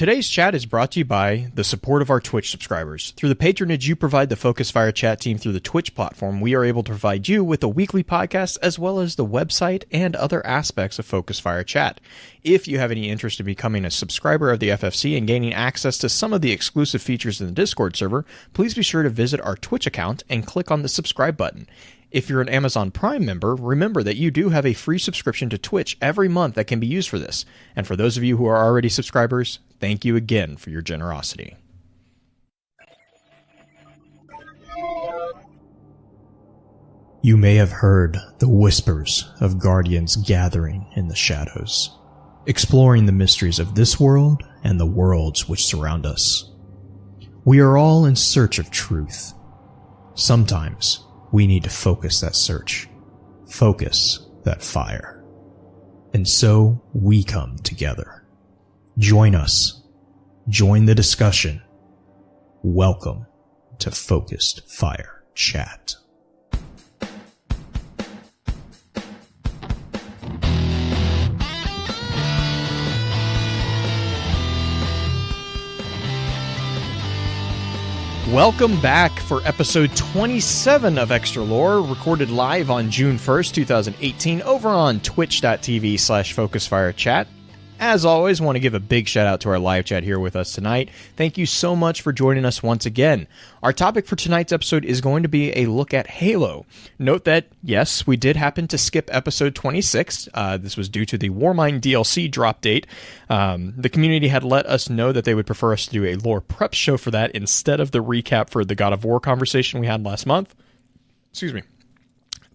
Today's chat is brought to you by the support of our Twitch subscribers. Through the patronage you provide the Focus Fire chat team through the Twitch platform, we are able to provide you with a weekly podcast as well as the website and other aspects of Focus Fire chat. If you have any interest in becoming a subscriber of the FFC and gaining access to some of the exclusive features in the Discord server, please be sure to visit our Twitch account and click on the subscribe button. If you're an Amazon Prime member, remember that you do have a free subscription to Twitch every month that can be used for this. And for those of you who are already subscribers, thank you again for your generosity. You may have heard the whispers of guardians gathering in the shadows, exploring the mysteries of this world and the worlds which surround us. We are all in search of truth. Sometimes we need to focus that search, focus that fire. And so we come together. Join us. Join the discussion. Welcome to Focused Fire Chat. Welcome back for episode 27 of Extra Lore, recorded live on June 1st, 2018, over on twitch.tv/FocusFireChat. As always, want to give a big shout out to our live chat here with us tonight. Thank you so much for joining us once again. Our topic for tonight's episode is going to be a look at Halo. Note that, yes, we did happen to skip episode 26. This was due to the Warmind DLC drop date. The community had let us know that they would prefer us to do a lore prep show for that instead of the recap for the God of War conversation we had last month. Excuse me.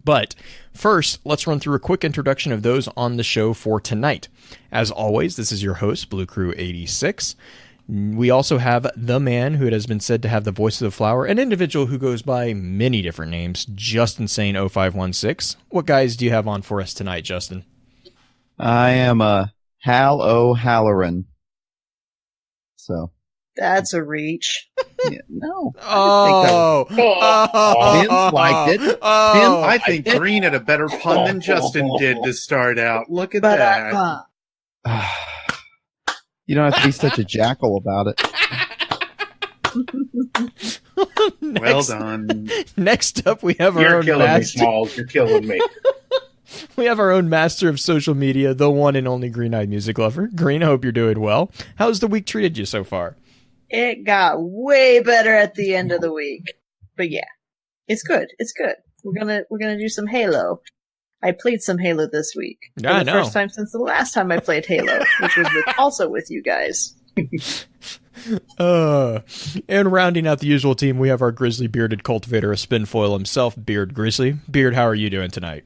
But first, let's run through a quick introduction of those on the show for tonight. As always, this is your host, Blue Crew 86. We also have the man who has been said to have the voice of the flower, an individual who goes by many different names, Justin Sane 0516. What guys do you have on for us tonight, Justin? I am Hal O'Halloran. So that's a reach. Yeah, no. Oh, Vince liked it. Vince, I think Green had a better pun than Justin did to start out. Look at that. You don't have to be such a jackal about it. Well done. Next up, we have our You're own killing me, master. Smalls. You're killing me. We have our own master of social media, the one and only Green-Eyed Music Lover. Green, I hope you're doing well. How's the week treated you so far? It got way better at the end of the week. But yeah, it's good. It's good. We're gonna do some Halo. I played some Halo this week. Yeah, for I the know. first time since the last time I played Halo, which was also with you guys. And rounding out the usual team, we have our grizzly bearded cultivator of Spinfoil himself, Beard Grizzly. Beard, how are you doing tonight?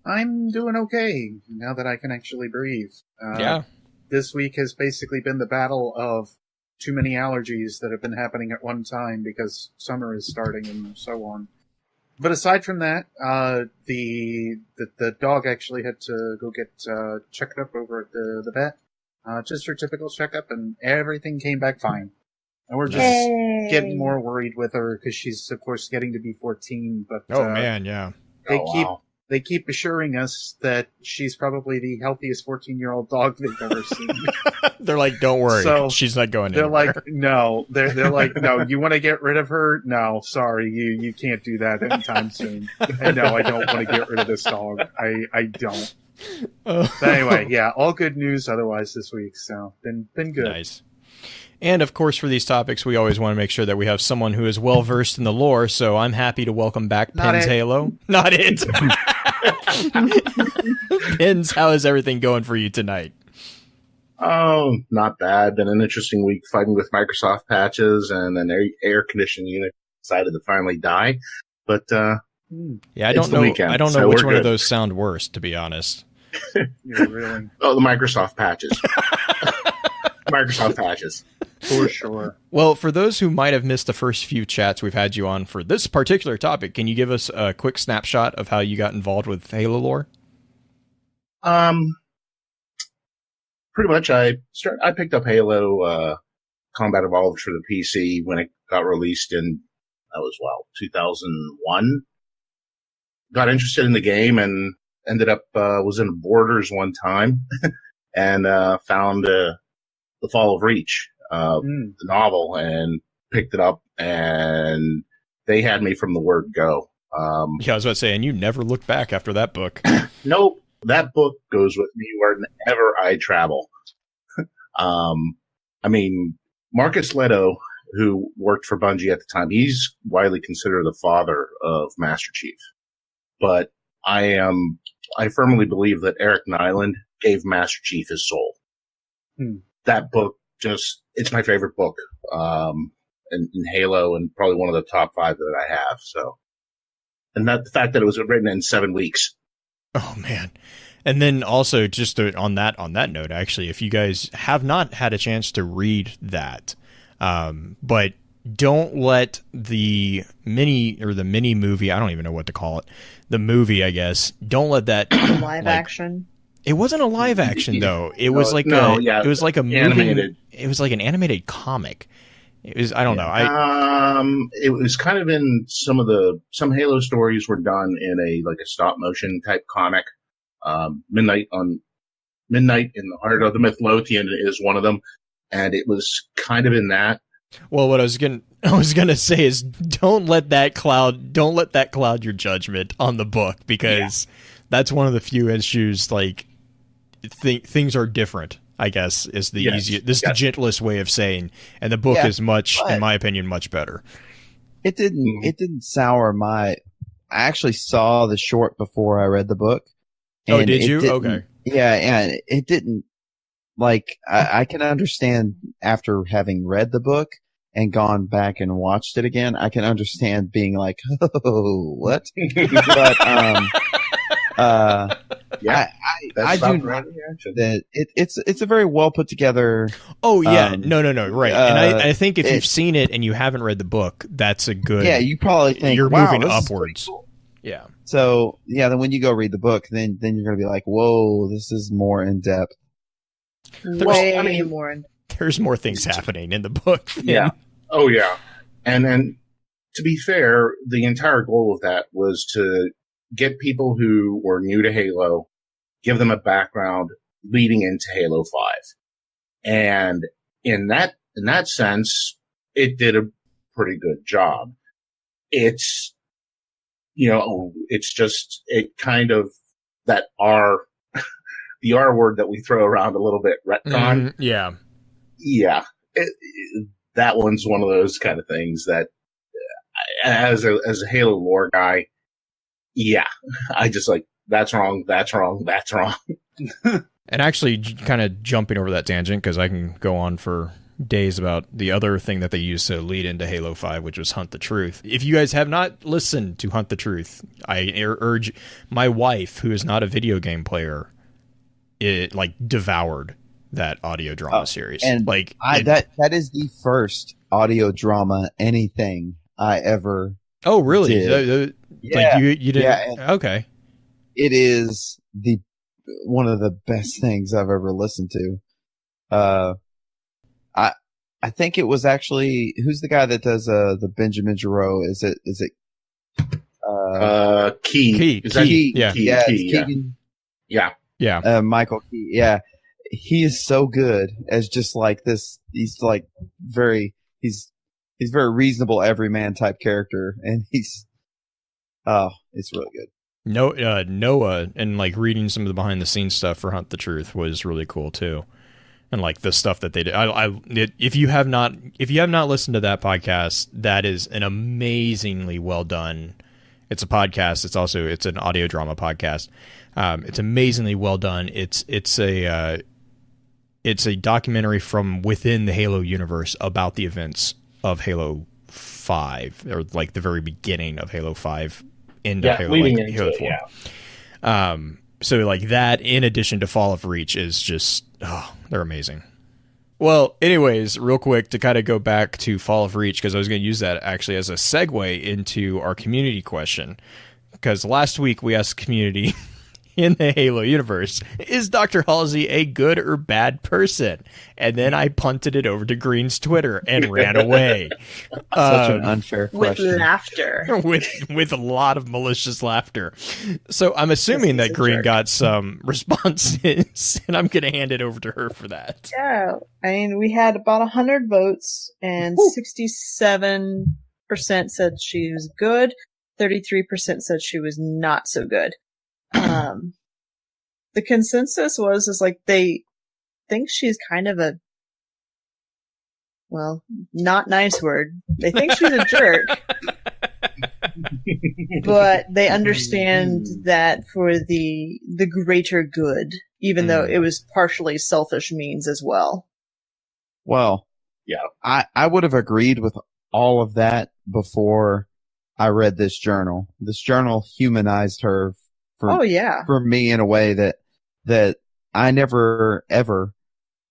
I'm doing okay now that I can actually breathe. Yeah. This week has basically been the battle of too many allergies that have been happening at one time because summer is starting and so on. But aside from that, the dog actually had to go get checked up over at the vet. Just her typical checkup, and everything came back fine. And we're just getting more worried with her because she's, of course, getting to be 14. But man, yeah. They keep assuring us that she's probably the healthiest 14-year-old dog they've ever seen. They're like, don't worry, So, she's not going They're anywhere. like, no. They're like, no, you want to get rid of her? No, sorry, you can't do that anytime soon. And no, I don't want to get rid of this dog. I don't. But anyway, yeah, all good news otherwise this week, so been good. Nice. And of course, for these topics, we always want to make sure that we have someone who is well versed in the lore, so I'm happy to welcome back Not it. pensHALO. Not it. Pens, how is everything going for you tonight? Oh, not bad. Been an interesting week fighting with Microsoft patches, and an air conditioning unit decided to finally die. But Yeah, I It's don't the know. weekend, I don't know so which we're one of good. those sound worse, to be honest. You're really the Microsoft patches. Microsoft patches. for sure. Well, for those who might have missed the first few chats we've had you on for this particular topic, can you give us a quick snapshot of how you got involved with Halo lore? Pretty much, I picked up Halo Combat Evolved for the PC when it got released in 2001. Got interested in the game and ended up was in Borders one time and found The Fall of Reach, the novel, and picked it up, and they had me from the word go. Yeah, I was about to say, and you never looked back after that book. Nope. That book goes with me wherever I travel. I mean, Marcus Leto, who worked for Bungie at the time, he's widely considered the father of Master Chief. But I firmly believe that Eric Nyland gave Master Chief his soul. That book it's my favorite book, in Halo, and probably one of the top 5 that I have. So, and the fact that it was written in 7 weeks. Oh man. And then also just on that note, actually, if you guys have not had a chance to read that, but don't let the mini movie, I don't even know what to call it, the movie, I guess, don't let that live action. It wasn't a live action though. It was like it was like a movie. Animated. It was like an animated comic. It was, I don't know. It was kind of in some Halo stories were done in a stop motion type comic. Midnight in the Heart of the Midlothian is one of them, and it was kind of in that. Well, what I was gonna say is don't let that cloud your judgment on the book, because that's one of the few issues. Like things are different, I guess, is the easiest. This is the gentlest way of saying, and the book is much, in my opinion, much better. It didn't sour my. I actually saw the short before I read the book. Oh, did you? Okay. Yeah, and it didn't, like, I can understand after having read the book and gone back and watched it again, I can understand being like, oh, what? But, I do not that it's a very well put together. Oh yeah, no, right. And I think if you've seen it and you haven't read the book, that's a good. Yeah, you probably think you're wow, moving upwards. Cool. Yeah. So yeah, then when you go read the book, then you're gonna be like, whoa, this is more in depth. Way more. There's more things happening in the book. Yeah. Oh yeah. And to be fair, the entire goal of that was to get people who were new to Halo, give them a background leading into Halo 5. And in that sense, it did a pretty good job. It's, it's just, it kind of, that the R word that we throw around a little bit, retcon. Yeah. Yeah. That one's one of those kind of things that, as a Halo lore guy, yeah, I just like, that's wrong. And actually, kind of jumping over that tangent, because I can go on for days about the other thing that they used to lead into Halo 5, which was Hunt the Truth. If you guys have not listened to Hunt the Truth, I urge my wife, who is not a video game player, devoured that audio drama series. And that is the first audio drama anything I ever. Oh, really? Did. Yeah. Like you didn't. Yeah, okay. It is one of the best things I've ever listened to. I think it was actually, who's the guy that does the Benjamin Giroux? Is it Key? Is that Key? Yeah. Keegan. Yeah. Michael Key. Yeah. He is so good as just like this. He's like he's very reasonable everyman type character, and it's really good. Noah, and like reading some of the behind the scenes stuff for Hunt the Truth was really cool too. And like the stuff that they did, if you have not listened to that podcast, that is an amazingly well done. It's a podcast. It's an audio drama podcast. It's amazingly well done. It's a documentary from within the Halo universe about the events of Halo 5, or like the very beginning of Halo 5 into Halo 4. Yeah. So like that, in addition to Fall of Reach, is just, they're amazing. Well, anyways, real quick to kind of go back to Fall of Reach, because I was going to use that actually as a segue into our community question. Because last week we asked the community in the Halo universe. Is Dr. Halsey a good or bad person? And then I punted it over to Green's Twitter and ran away. Such an unfair With question. laughter. with a lot of malicious laughter. So I'm assuming that He's a Green jerk. got some responses, and I'm going to hand it over to her for that. Yeah, I mean, we had about 100 votes, and 67% said she was good, 33% said she was not so good. The consensus is like they think she's kind of a, well, not nice word. They think she's a jerk, but they understand that for the greater good, even though it was partially selfish means as well. Well, Yeah. I would have agreed with all of that before I read this journal. This journal humanized her Oh yeah. for me in a way that I never ever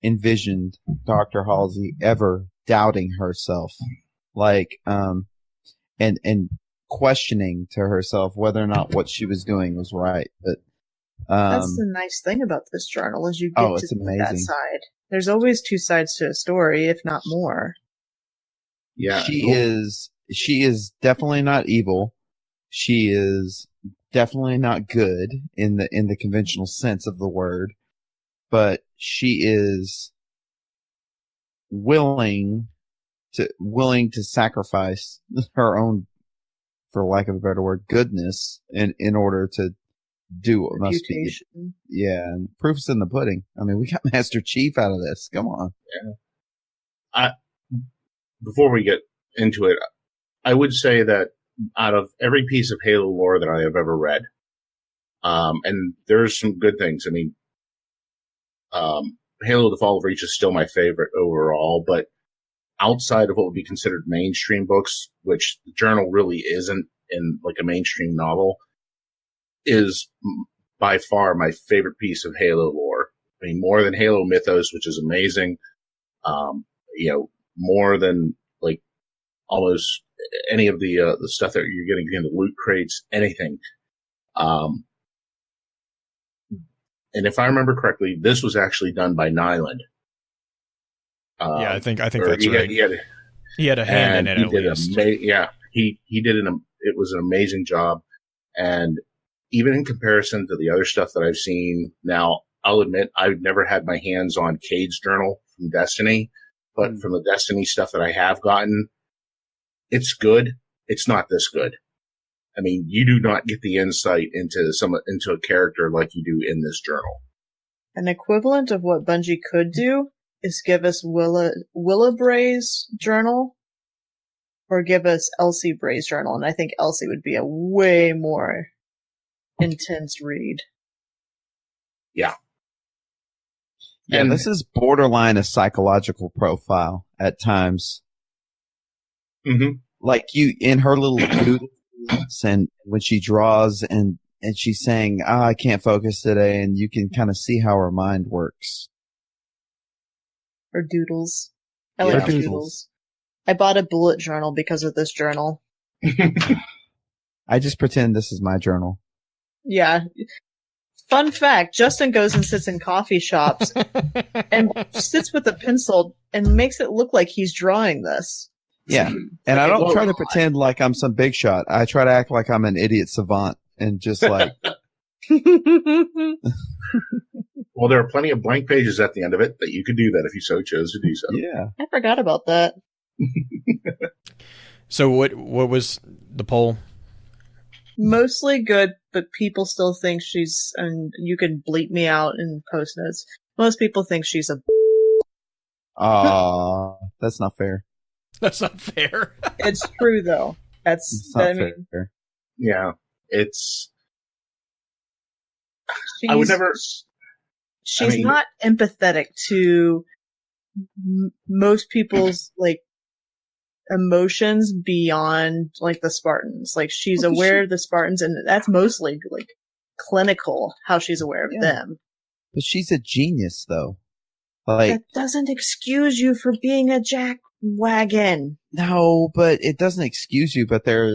envisioned Dr. Halsey ever doubting herself, like and questioning to herself whether or not what she was doing was right. But That's the nice thing about this journal is you get oh, to it's see that amazing. side. There's always two sides to a story, if not more. Yeah. she is definitely not evil. She is definitely not good in the conventional sense of the word, but she is willing to sacrifice her own, for lack of a better word, goodness in order to do what must be. Reputation. Yeah, and proof's in the pudding. I mean, we got Master Chief out of this. Come on. Before we get into it, I would say that out of every piece of Halo lore that I have ever read, and there's some good things. I mean, Halo: The Fall of Reach is still my favorite overall, but outside of what would be considered mainstream books, which the journal really isn't in like a mainstream novel, is by far my favorite piece of Halo lore. I mean, more than Halo Mythos, which is amazing. More than like almost any of the stuff that you're getting in the loot crates, anything. And if I remember correctly, this was actually done by Nyland. Yeah, I think or that's right. He had a hand in it at least. He did it was an amazing job. And even in comparison to the other stuff that I've seen now, I'll admit I've never had my hands on Cade's journal from Destiny, but from the Destiny stuff that I have gotten, it's good. It's not this good. I mean, you do not get the insight into a character like you do in this journal. An equivalent of what Bungie could do is give us Willa Bray's journal or give us Elsie Bray's journal, and I think Elsie would be a way more intense read. Yeah. Yeah, And this is borderline a psychological profile at times. Mhm. Like you in her little doodles, and when she draws and she's saying, I can't focus today, and you can kind of see how her mind works. Or doodles. I Yeah, like doodles. doodles. I bought a bullet journal because of this journal. I just pretend this is my journal. Yeah. Fun fact, Justin goes and sits in coffee shops and sits with a pencil and makes it look like he's drawing this. Yeah. And I don't try to pretend like I'm some big shot. I try to act like I'm an idiot savant and just like, Well, there are plenty of blank pages at the end of it that you could do that if you so chose to do so. yeah. I forgot about that. So what was the poll? Mostly good, but people still think she's, and you can bleep me out in post notes. Most people think she's a. That's not fair. That's not fair. It's true though. It's not fair. Yeah. It's, she's, I would never, she's I mean- not empathetic to most people's like emotions beyond like the Spartans. Like she's Well, aware of the Spartans, and that's mostly like clinical how she's aware of Yeah. them. But she's a genius, though. Like, That doesn't excuse you for being a jackwagon. no, but it doesn't excuse you. But there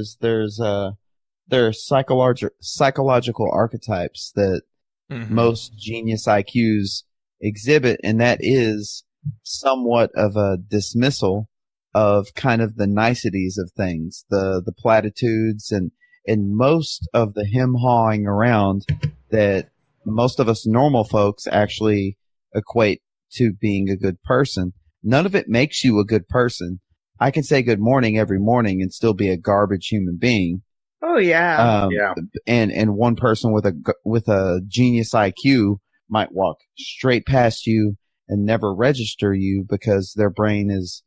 are psychological archetypes that most genius IQs exhibit, and that is somewhat of a dismissal of kind of the niceties of things, the platitudes and most of the hem-hawing around that most of us normal folks actually equate to being a good person. None of it makes you a good person. I can say good morning every morning and still be a garbage human being. Oh yeah. Yeah. And one person with a genius IQ might walk straight past you and never register you because their brain is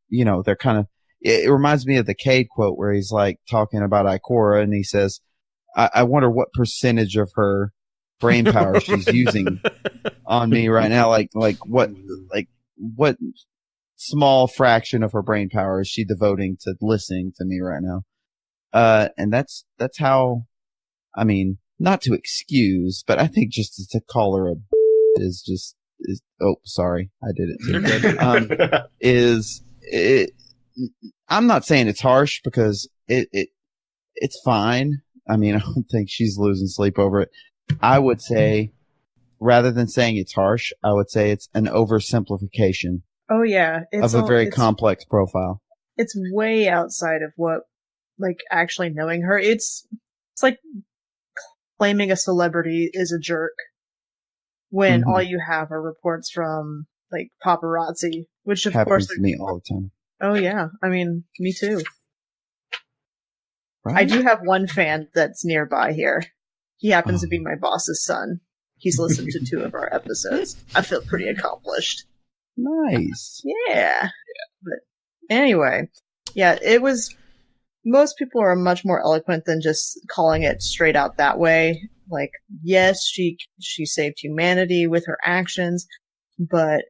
they're kind of, it reminds me of the Cade quote where he's like talking about Ikora and he says, I wonder what percentage of her brain power she's using on me right now. Like what small fraction of her brain power is she devoting to listening to me right now? And that's how, I mean, not to excuse, but I think just to call her a is oh, sorry, I did it too. I'm not saying it's harsh because it's fine. I mean, I don't think she's losing sleep over it. I would say, rather than saying it's harsh, I would say it's an oversimplification. Oh yeah, of a very complex profile. It's way outside of what, like, actually knowing her. It's like claiming a celebrity is a jerk when all you have are reports from, like, paparazzi, which of happens course to me all the time. Oh yeah, I mean, me too. Right? I do have one fan that's nearby here. He happens to be my boss's son. He's listened to 2 of our episodes. I feel pretty accomplished. Nice. Yeah. But anyway, yeah, it was, most people are much more eloquent than just calling it straight out that way. Like, yes, she saved humanity with her actions, but,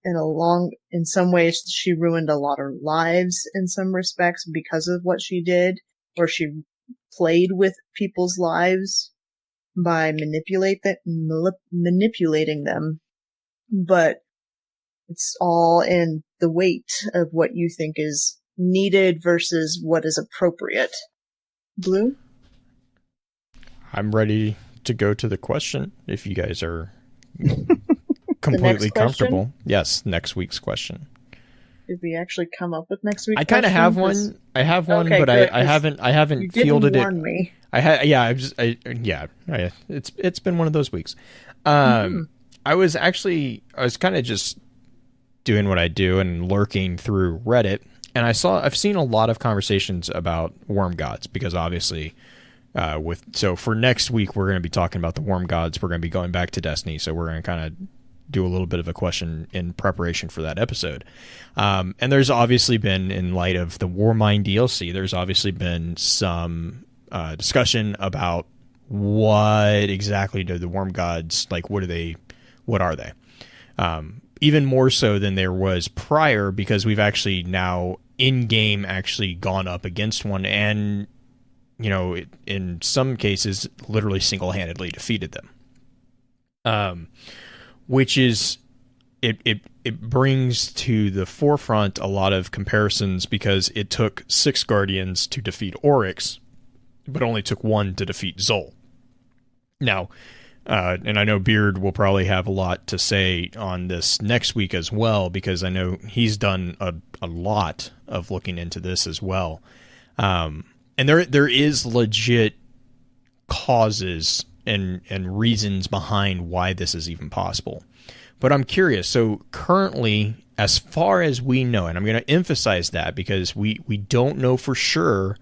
in some ways she ruined a lot of lives in some respects because of what she did, or she played with people's lives by manipulating them. But it's all in the weight of what you think is needed versus what is appropriate. Blue? I'm ready to go to the question if you guys are completely comfortable. Yes, next week's question. Did we actually come up with next week's I kind of have one. I have one, okay, but good, I haven't fielded it. Me. It's been one of those weeks. I was kind of just doing what I do and lurking through Reddit, and I've seen a lot of conversations about worm gods because obviously so for next week we're going to be talking about the worm gods. We're going to be going back to Destiny, so we're going to kind of do a little bit of a question in preparation for that episode. And there's obviously been, in light of the Warmind DLC, there's obviously been some discussion about what exactly do the worm gods, like, what are they? Even more so than there was prior, because we've actually now in-game actually gone up against one and, in some cases, literally single-handedly defeated them. Which is, it brings to the forefront a lot of comparisons because it took 6 Guardians to defeat Oryx, but only took 1 to defeat Zol. Now, and I know Beard will probably have a lot to say on this next week as well, because I know he's done a lot of looking into this as well. And there is legit causes and reasons behind why this is even possible. But I'm curious, so currently, as far as we know, and I'm going to emphasize that because we don't know for sure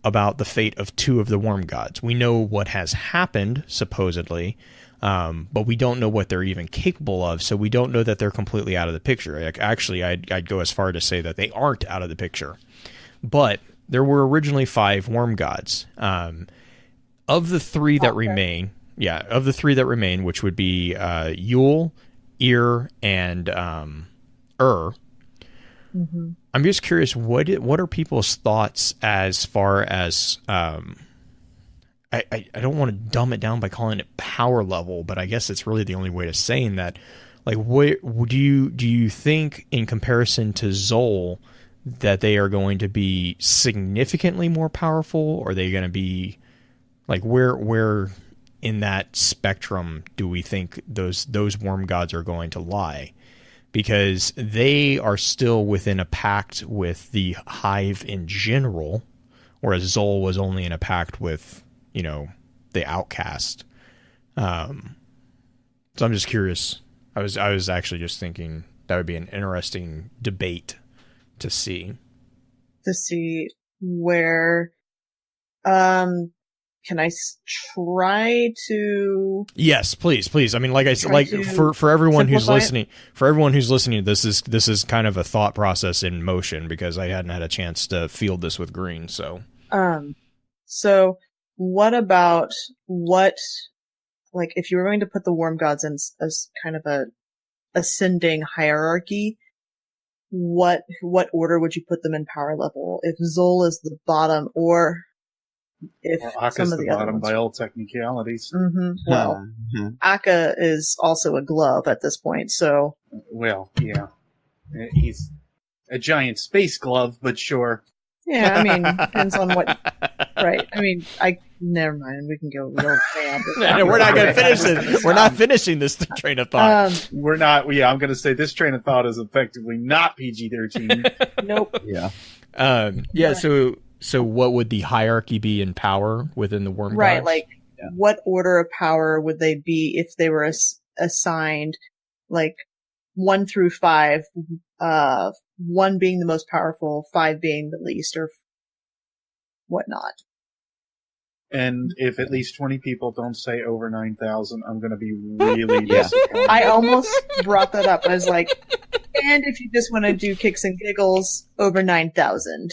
about the fate of 2 of the worm gods. We know what has happened, supposedly, but we don't know what they're even capable of, so we don't know that they're completely out of the picture. Actually, I'd go as far to say that they aren't out of the picture. But there were originally 5 worm gods. Of the 3 that remain, which would be Yule, Ir, and Mm-hmm. I'm just curious, what are people's thoughts as far as I don't want to dumb it down by calling it power level, but I guess it's really the only way to saying that. Like, what do you think in comparison to Zol that they are going to be significantly more powerful? Or are they going to be like where in that spectrum do we think those worm gods are going to lie? Because they are still within a pact with the hive in general, whereas Zol was only in a pact with, the outcast. So I'm just curious. I was actually just thinking that would be an interesting debate to see. To see where, can I try to? Yes, please. I mean, like I said, like for everyone who's listening, to this is kind of a thought process in motion because I hadn't had a chance to field this with Green. So, so what about if you were going to put the worm gods in as kind of a ascending hierarchy, what order would you put them in power level? If Zol is the bottom, or if Akka's the bottom by all technicalities. Mm-hmm. Well, Akka is also a glove at this point, so. Well, yeah. He's a giant space glove, but sure. Yeah, I mean, depends on what. Right. I mean, never mind. We can go real bad. No, we're not going to finish this. We're not finishing this train of thought. We're not. Yeah, I'm going to say this train of thought is effectively not PG-13. Nope. Yeah. Yeah. So what would the hierarchy be in power within the worm Right, gods? What order of power would they be if they were assigned, 1 through 5, 1 being the most powerful, 5 being the least, or whatnot? And if at least 20 people don't say over 9,000, I'm going to be really disappointed. I almost brought that up. I was like, and if you just want to do kicks and giggles, over 9,000.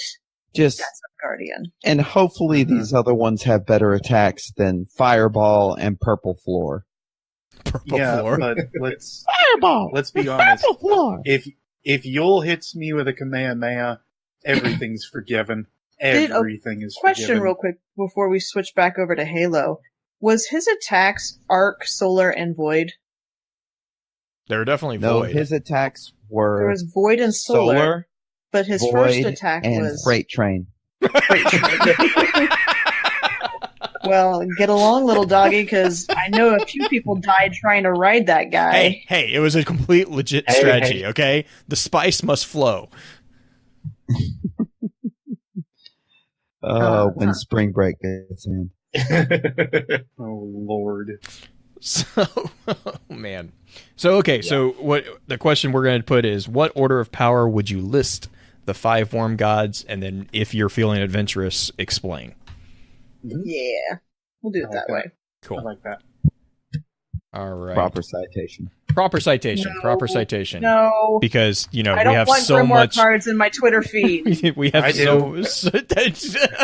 Just That's a guardian. And hopefully these other ones have better attacks than Fireball and Purple Floor. Purple floor. But let's Fireball! let's be honest. Purple Floor! If Yul hits me with a Kamehameha, everything's forgiven. Everything is Question forgiven. real quick before we switch back over to Halo. Was his attacks Arc, Solar, and Void? They were definitely No, void. his attacks There were was Void and Solar, but his Void, first attack and was Freight Train. Freight Train. Well, get along, little doggy, because I know a few people died trying to ride that guy. Hey, it was a complete legit strategy, okay? The spice must flow. When spring break gets in. Oh, Lord. So, oh man. So, okay, so what the question we're going to put is, what order of power would you list the 5 worm gods? And then if you're feeling adventurous, explain. Yeah, we'll do it that way. Cool. I like that. All right. Proper citation. Proper citation. No. Proper citation. No, Because, I we don't have want so Grimoire much. cards in my Twitter feed. We have I so. You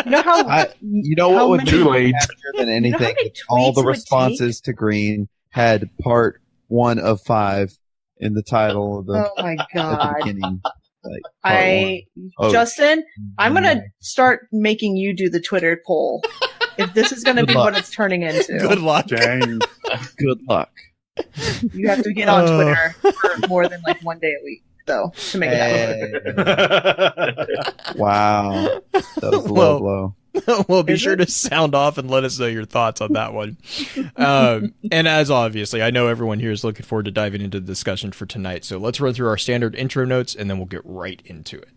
know how? You know how what would many- be Too late. faster than You know anything? how many All the tweets it would responses to Green had part 1 of 5 in the title of the, Oh my at the god! beginning. Like, part 1. Oh. Justin, I'm gonna start making you do the Twitter poll. If this is gonna Good be luck. what it's turning into, Good luck. Dang. Good luck. you have to get on Twitter for more than 1 day a week, though, to make it happen. Hey. Wow. That was a Well, low blow. Well, be Is sure it? to sound off and let us know your thoughts on that one. And as obviously, I know everyone here is looking forward to diving into the discussion for tonight. So let's run through our standard intro notes and then we'll get right into it.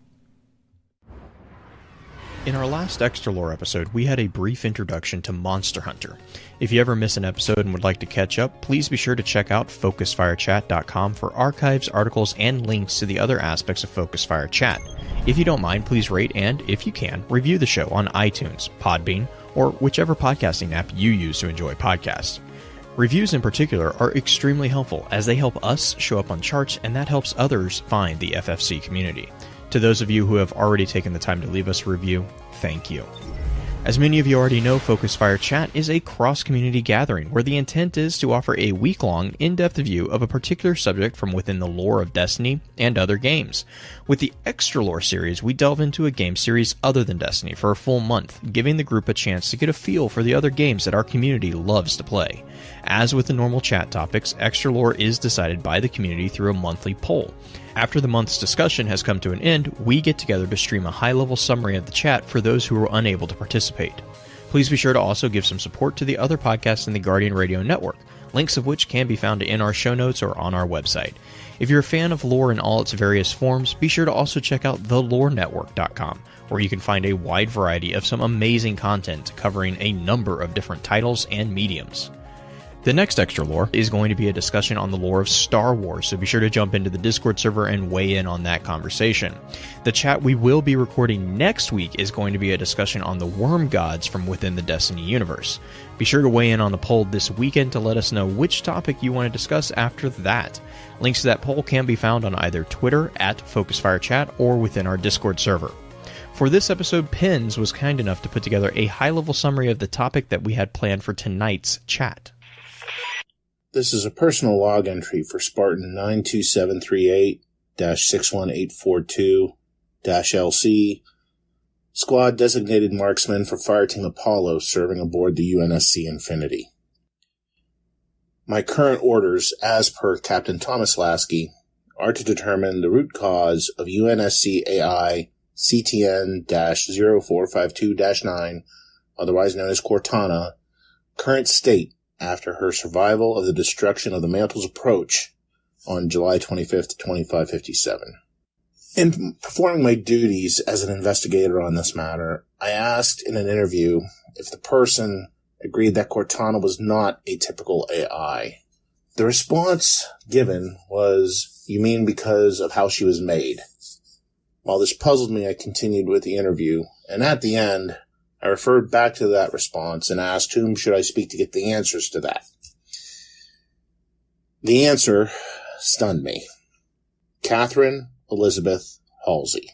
In our last Extra Lore episode, we had a brief introduction to Monster Hunter. If you ever miss an episode and would like to catch up, please be sure to check out FocusFireChat.com for archives, articles, and links to the other aspects of Focus Fire Chat. If you don't mind, please rate and, if you can, review the show on iTunes, Podbean, or whichever podcasting app you use to enjoy podcasts. Reviews in particular are extremely helpful as they help us show up on charts and that helps others find the FFC community. To those of you who have already taken the time to leave us a review, thank you. As many of you already know, Focus Fire Chat is a cross-community gathering where the intent is to offer a week-long, in-depth view of a particular subject from within the lore of Destiny and other games. With the Extra Lore series, we delve into a game series other than Destiny for a full month, giving the group a chance to get a feel for the other games that our community loves to play. As with the normal chat topics, Extra Lore is decided by the community through a monthly poll. After the month's discussion has come to an end, we get together to stream a high-level summary of the chat for those who were unable to participate. Please be sure to also give some support to the other podcasts in the Guardian Radio Network, links of which can be found in our show notes or on our website. If you're a fan of lore in all its various forms, be sure to also check out thelorenetwork.com, where you can find a wide variety of some amazing content covering a number of different titles and mediums. The next Extra Lore is going to be a discussion on the lore of Star Wars, so be sure to jump into the Discord server and weigh in on that conversation. The chat we will be recording next week is going to be a discussion on the worm gods from within the Destiny universe. Be sure to weigh in on the poll this weekend to let us know which topic you want to discuss after that. Links to that poll can be found on either Twitter @FocusFireChat or within our Discord server. For this episode, Pins was kind enough to put together a high-level summary of the topic that we had planned for tonight's chat. This is a personal log entry for Spartan-II 92738-61842-LC, Squad Designated Marksman for Fireteam Apollo serving aboard the UNSC Infinity. My current orders, as per Captain Thomas Lasky, are to determine the root cause of UNSC AI CTN-0452-9, otherwise known as Cortana, current state after her survival of the destruction of the Mantle's approach on July 25th, 2557. In performing my duties as an investigator on this matter, I asked in an interview if the person agreed that Cortana was not a typical AI. The response given was, "You mean because of how she was made?" While this puzzled me, I continued with the interview, and at the end, I referred back to that response and asked whom should I speak to get the answers to that. The answer stunned me. Catherine Elizabeth Halsey.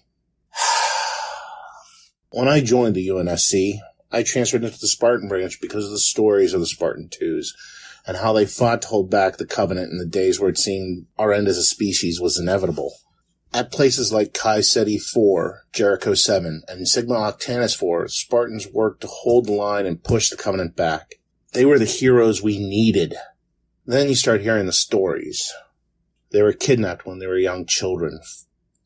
When I joined the UNSC, I transferred into the Spartan branch because of the stories of the Spartan-IIs and how they fought to hold back the Covenant in the days where it seemed our end as a species was inevitable. At places like Chi Ceti 4, Jericho 7, and Sigma Octantis 4, Spartans worked to hold the line and push the Covenant back. They were the heroes we needed. Then you start hearing the stories. They were kidnapped when they were young children,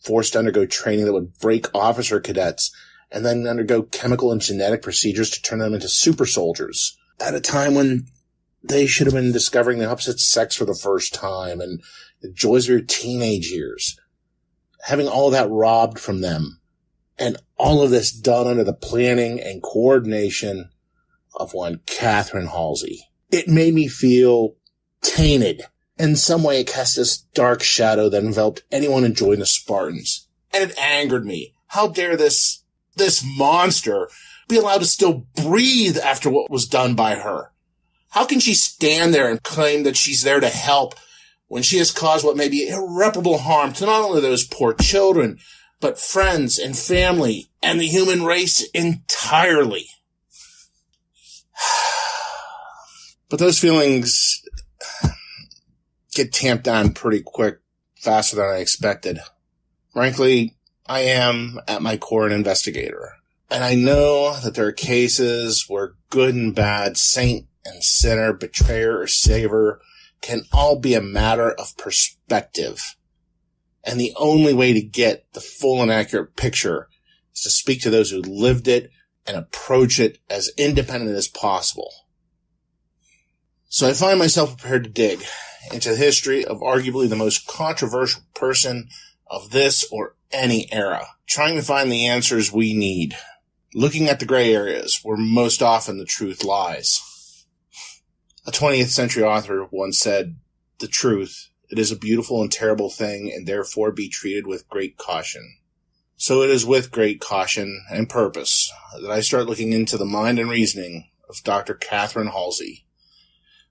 forced to undergo training that would break officer cadets, and then undergo chemical and genetic procedures to turn them into super soldiers. At a time when they should have been discovering the opposite sex for the first time and the joys of your teenage years. Having all of that robbed from them, and all of this done under the planning and coordination of one Catherine Halsey. It made me feel tainted. In some way, it cast this dark shadow that enveloped anyone enjoying the Spartans. And it angered me. How dare this monster be allowed to still breathe after what was done by her? How can she stand there and claim that she's there to help when she has caused what may be irreparable harm to not only those poor children, but friends and family and the human race entirely? But those feelings get tamped down pretty quick, faster than I expected. Frankly, I am, at my core, an investigator. And I know that there are cases where good and bad, saint and sinner, betrayer or saver can all be a matter of perspective. And the only way to get the full and accurate picture is to speak to those who lived it and approach it as independent as possible. So I find myself prepared to dig into the history of arguably the most controversial person of this or any era, trying to find the answers we need, looking at the gray areas where most often the truth lies. A 20th century author once said, "The truth, it is a beautiful and terrible thing and therefore be treated with great caution." So it is with great caution and purpose that I start looking into the mind and reasoning of Dr. Catherine Halsey,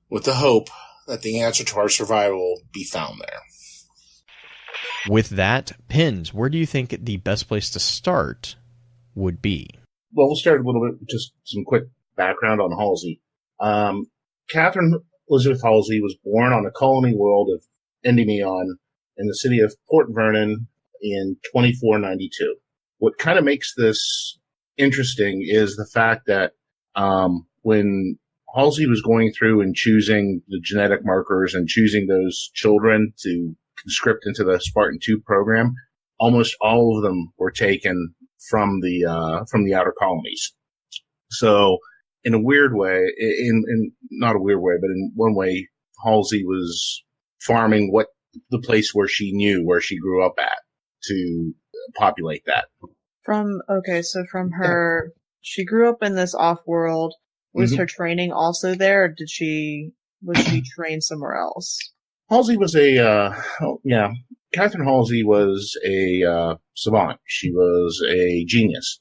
with the hope that the answer to our survival will be found there. With that, Pins, where do you think the best place to start would be? Well, we'll start a little bit with just some quick background on Halsey. Catherine Elizabeth Halsey was born on the colony world of Endymion in the city of Port Vernon in 2492. What kind of makes this interesting is the fact that when Halsey was going through and choosing the genetic markers and choosing those children to conscript into the Spartan-II program, almost all of them were taken from the outer colonies. So in a weird way, in not a weird way, but in one way, Halsey was farming the place where she grew up at to populate that. From her, she grew up in this off-world. Was her training also there, or was she trained somewhere else? Halsey was Catherine Halsey was a savant. She was a genius.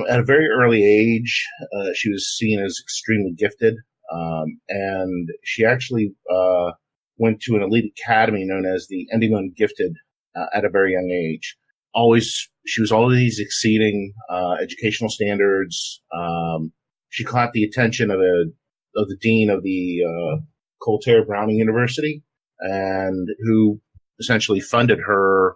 At a very early age, she was seen as extremely gifted, and she actually went to an elite academy known as the Ending Gifted at a very young age. She was always exceeding educational standards. She caught the attention of the dean of the Colter Browning University, and who essentially funded her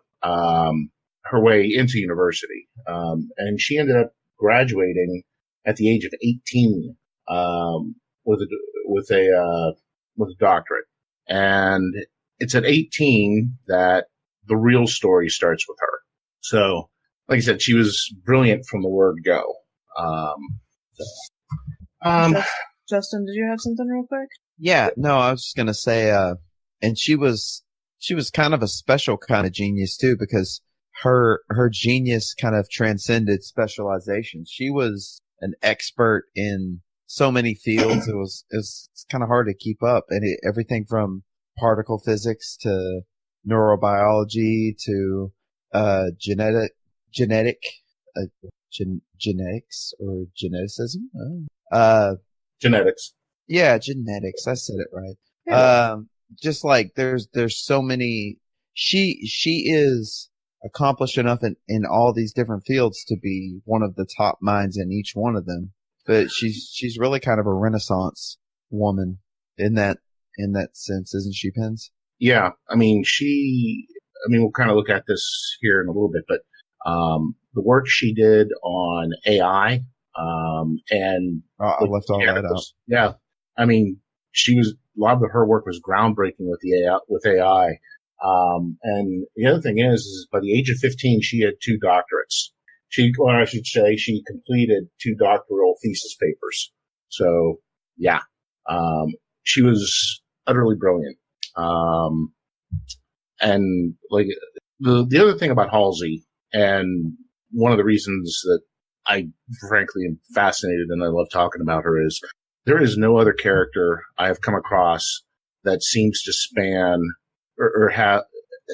way into university. And she ended up graduating at the age of 18 with a doctorate. And it's at 18 that the real story starts with her. So, like I said, she was brilliant from the word go. Justin, did you have something real quick? Yeah, no, I was just gonna say, and she was kind of a special kind of genius too, because her genius kind of transcended specialization. She was an expert in so many fields. It was kind of hard to keep up, and everything from particle physics to neurobiology to genetics or geneticism. Genetics. Yeah, genetics. I said it right. Yeah. Just like there's so many. She is accomplished enough in all these different fields to be one of the top minds in each one of them. But she's really kind of a Renaissance woman in that sense, isn't she, Pens? Yeah, we'll kind of look at this here in a little bit, but the work she did on AI, and I left all that out. Yeah, a lot of her work was groundbreaking with AI. And the other thing is by the age of 15, she had 2 doctorates. She completed 2 doctoral thesis papers. So yeah, she was utterly brilliant. And like the other thing about Halsey, and one of the reasons that I frankly am fascinated and I love talking about her, is there is no other character I have come across that seems to span or have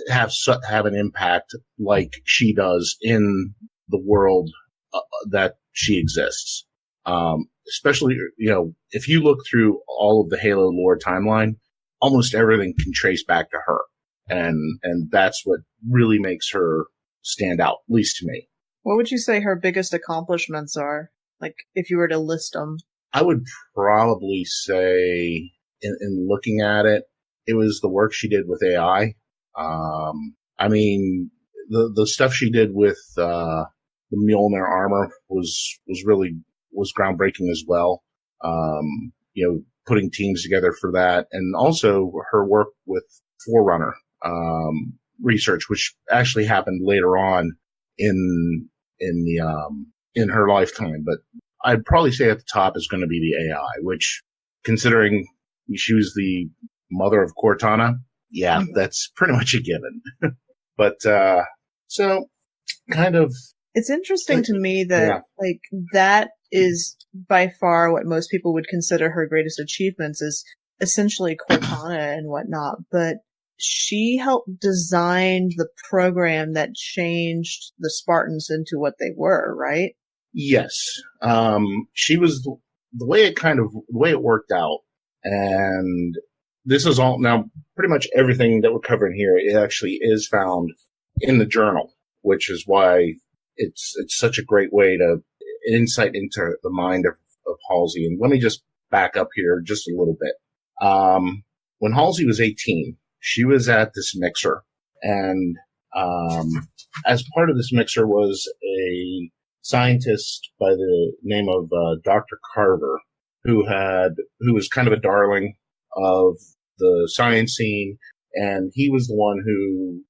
an impact like she does in the world that she exists. Especially, if you look through all of the Halo lore timeline, almost everything can trace back to her. And that's what really makes her stand out, at least to me. What would you say her biggest accomplishments are? Like, if you were to list them. I would probably say, in looking at it, it was the work she did with AI. The stuff she did with the MJOLNIR armor was groundbreaking as well. Putting teams together for that, and also her work with Forerunner research, which actually happened later on in her lifetime. But I'd probably say at the top is going to be the AI, which, considering she was the mother of Cortana, yeah, that's pretty much a given. But so kind of. It's interesting to me that that is by far what most people would consider her greatest achievements, is essentially Cortana and whatnot. But she helped design the program that changed the Spartans into what they were, right? Yes. She was the way it worked out. And this is all now pretty much everything that we're covering here. It actually is found in the journal, which is why it's such a great way to insight into the mind of Halsey. And let me just back up here just a little bit. When Halsey was 18, she was at this mixer, and as part of this mixer was a scientist by the name of Dr. Carver, who was kind of a darling of the science scene, and he was the one who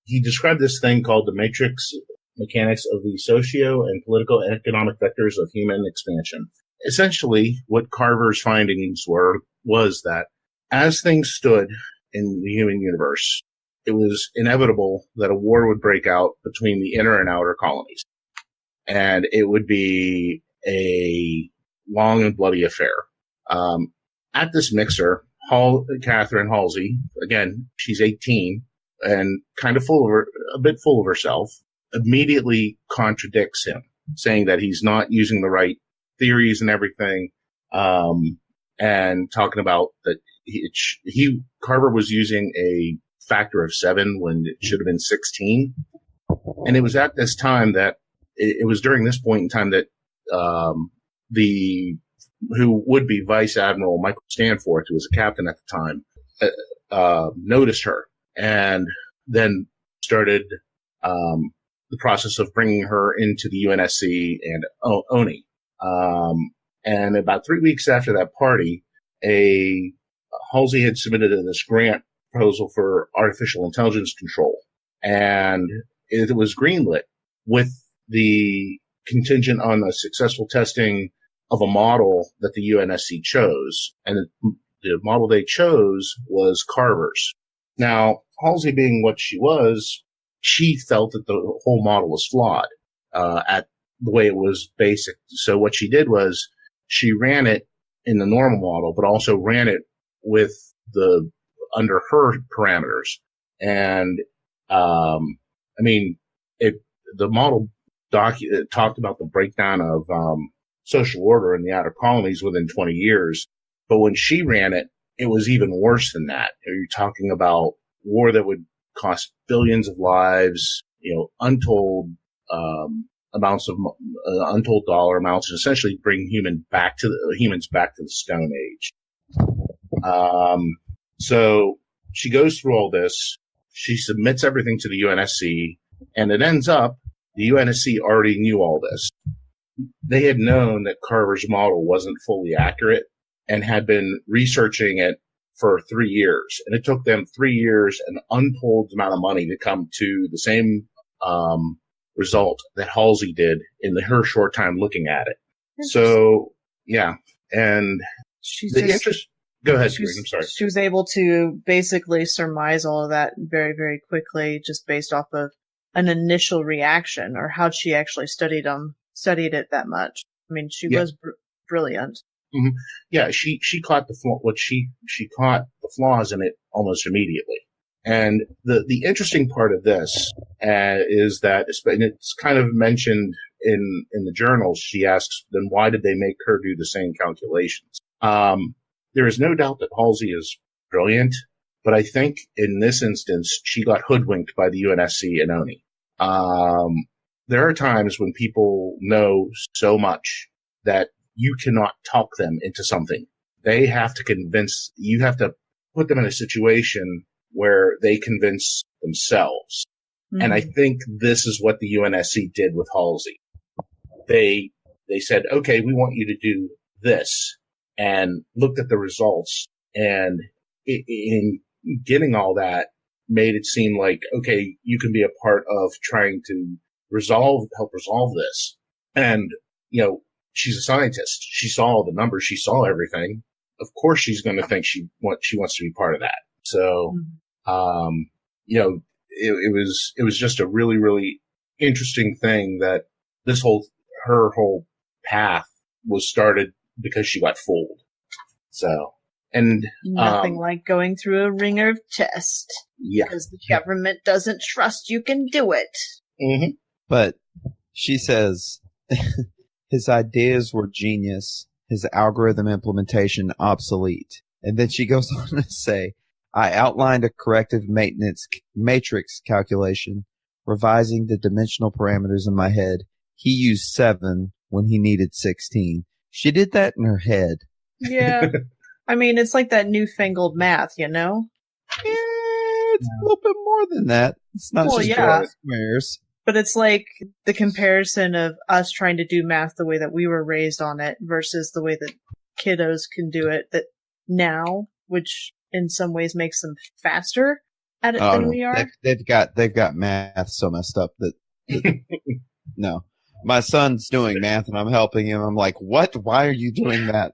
he described this thing called the matrix mechanics of the socio and political and economic vectors of human expansion. Essentially, what Carver's findings was that as things stood in the human universe, it was inevitable that a war would break out between the inner and outer colonies. And it would be a long and bloody affair. At this mixer, Catherine Halsey, again, she's 18 and kind of a bit full of herself, immediately contradicts him, saying that he's not using the right theories and everything, and talking about that Carver was using a factor of 7 when it should have been 16. And it was at this time that it was during this point in time that who would be Vice Admiral Michael Stanforth, who was a captain at the time, noticed her and then started the process of bringing her into the UNSC and ONI. And about 3 weeks after that party, Halsey had submitted this grant proposal for artificial intelligence control, and it was greenlit with the contingent on the successful testing of a model that the UNSC chose. And the model they chose was Carver's. Now, Halsey being what she was, she felt that the whole model was flawed at the way it was basic. So what she did was she ran it in the normal model, but also ran it with under her parameters. And, the model talked about the breakdown of, social order in the outer colonies within 20 years. But when she ran it, it was even worse than that. You're talking about war that would cost billions of lives, untold, amounts of untold dollar amounts, and essentially bring humans back to the Stone Age. So she goes through all this. She submits everything to the UNSC, and it ends up the UNSC already knew all this. They had known that Carver's model wasn't fully accurate and had been researching it for 3 years. And it took them 3 years and untold amount of money to come to the same result that Halsey did in her short time looking at it. So, yeah. And go ahead, Green, I'm sorry. She was able to basically surmise all of that very, very quickly just based off of an initial reaction, or how she actually studied it that much. I mean, she was brilliant. Mm-hmm. Yeah, she caught she caught the flaws in it almost immediately. And the interesting part of this is that, and it's kind of mentioned in the journals, she asks, then why did they make her do the same calculations? There is no doubt that Halsey is brilliant, but I think in this instance, she got hoodwinked by the UNSC and ONI. There are times when people know so much that you cannot talk them into something. You have to put them in a situation where they convince themselves. Mm-hmm. And I think this is what the UNSC did with Halsey. They said, okay, we want you to do this, and looked at the results, and in getting all that, made it seem like, okay, you can be a part of trying to help resolve this. And, she's a scientist. She saw the numbers. She saw everything. Of course, she's going to think she wants to be part of that. So, it was just a really, really interesting thing that her whole path was started because she got fooled. So, and nothing like going through a ringer test. Yeah. Because the government doesn't trust you can do it. Mm-hmm. But she says his ideas were genius, his algorithm implementation obsolete. And then she goes on to say, I outlined a corrective maintenance matrix calculation, revising the dimensional parameters in my head. He used 7 when he needed 16. She did that in her head. Yeah. I mean, it's like that newfangled math, Yeah, it's a little bit more than that. It's not just squares. But it's like the comparison of us trying to do math the way that we were raised on it versus the way that kiddos can do it now, which in some ways makes them faster at it than we are. They've got math so messed up that No. My son's doing math and I'm helping him. I'm like, what? Why are you doing that?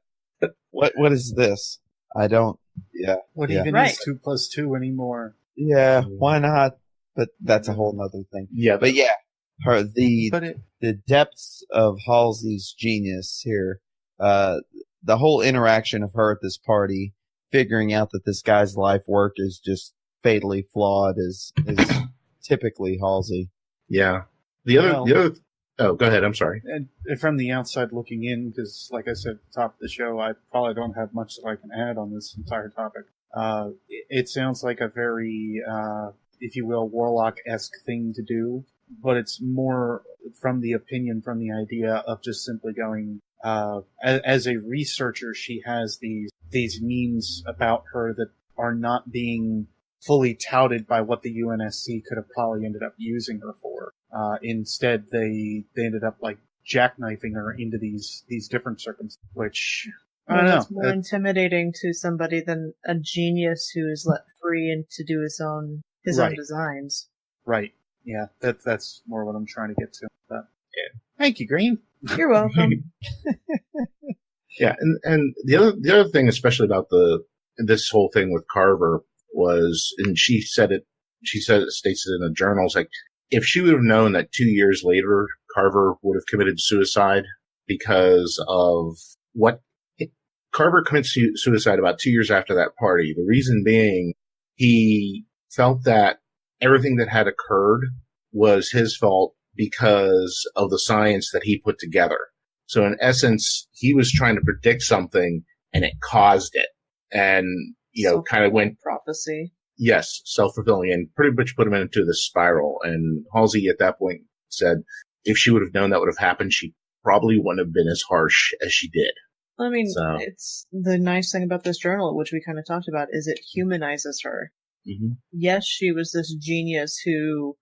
What is this? I don't, yeah. What yeah. even Right. is 2 + 2 anymore? Yeah, why not? But that's a whole nother thing. Yeah, But yeah, the But it, depths of Halsey's genius here, the whole interaction of her at this party, figuring out that this guy's life work is just fatally flawed is typically Halsey. yeah. Well- The other. Oh, go ahead. I'm sorry. and from the outside looking in, because like I said at the top of the show, I probably don't have much that I can add on this entire topic. It sounds like a very, if you will, Warlock-esque thing to do, but it's more from the idea of just simply going, as a researcher, she has these memes about her that are not being fully touted by what the UNSC could have probably ended up using her for. Instead, they ended up like jackknifing her into these different circumstances, which I don't know. It's more intimidating to somebody than a genius who is let free and to do his own Right. designs. Right? Yeah, that's more what I'm trying to get to. But yeah, thank you, Green. You're welcome. Yeah, and the other thing, especially about this whole thing with Carver, was, and she said it states it in the journals, like, if she would have known that 2 years later Carver would have committed suicide because of Carver commits suicide about 2 years after that party. The reason being, he felt that everything that had occurred was his fault because of the science that he put together. So in essence, he was trying to predict something and it caused it. And, kind of went, Prophecy. yes, self-fulfilling, and pretty much put him into this spiral. And Halsey at that point said if she would have known that would have happened, she probably wouldn't have been as harsh as she did. I mean, So- it's the nice thing about this journal, which we kind of talked about, is it humanizes her. Mm-hmm. Yes, she was this genius who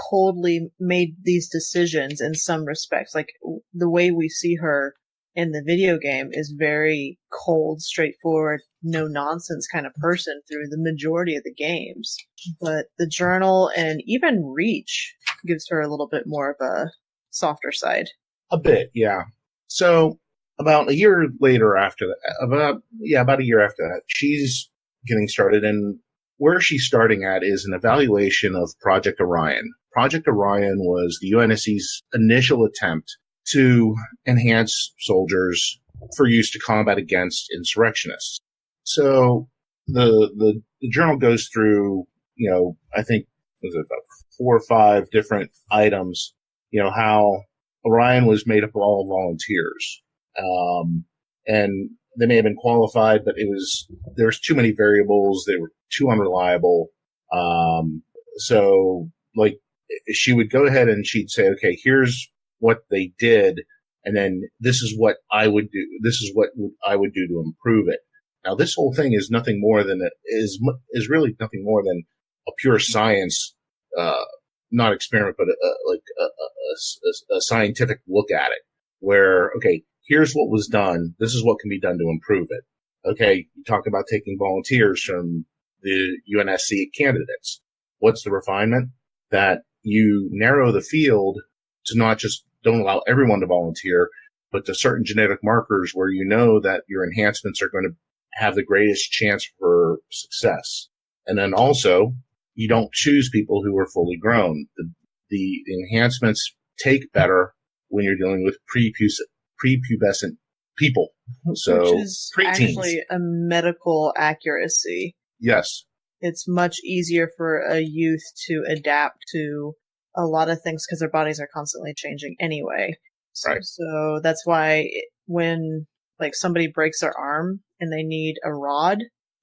coldly made these decisions in some respects. Like, the way we see her in the video game is very cold, straightforward, no nonsense kind of person through the majority of the games. But the journal and even Reach gives her a little bit more of a softer side. A bit, yeah. So about a year later after that, about a year after that, she's getting started, and where she's starting at is an evaluation of Project Orion. Project Orion was the UNSC's initial attempt to enhance soldiers for use to combat against insurrectionists. So the journal goes through, I think, was it about 4 or 5 different items, how Orion was made up of all volunteers. And they may have been qualified, but there was too many variables. They were too unreliable. So like, she would go ahead and she'd say, okay, here's what they did, and then this is what I would do. This is what I would do to improve it. Now, this whole thing is nothing more than is really nothing more than a pure science, not experiment, but a scientific look at it. Where, okay, here's what was done. This is what can be done to improve it. Okay, you talk about taking volunteers from the UNSC candidates. What's the refinement? That you narrow the field to not just don't allow everyone to volunteer, but to certain genetic markers where you know that your enhancements are going to have the greatest chance for success. And then also, you don't choose people who are fully grown. The enhancements take better when you're dealing with prepubescent people. So, Which is preteens. actually a medical accuracy. Yes. It's much easier for a youth to adapt to a lot of things because their bodies are constantly changing anyway. Right. So that's why when like somebody breaks their arm and they need a rod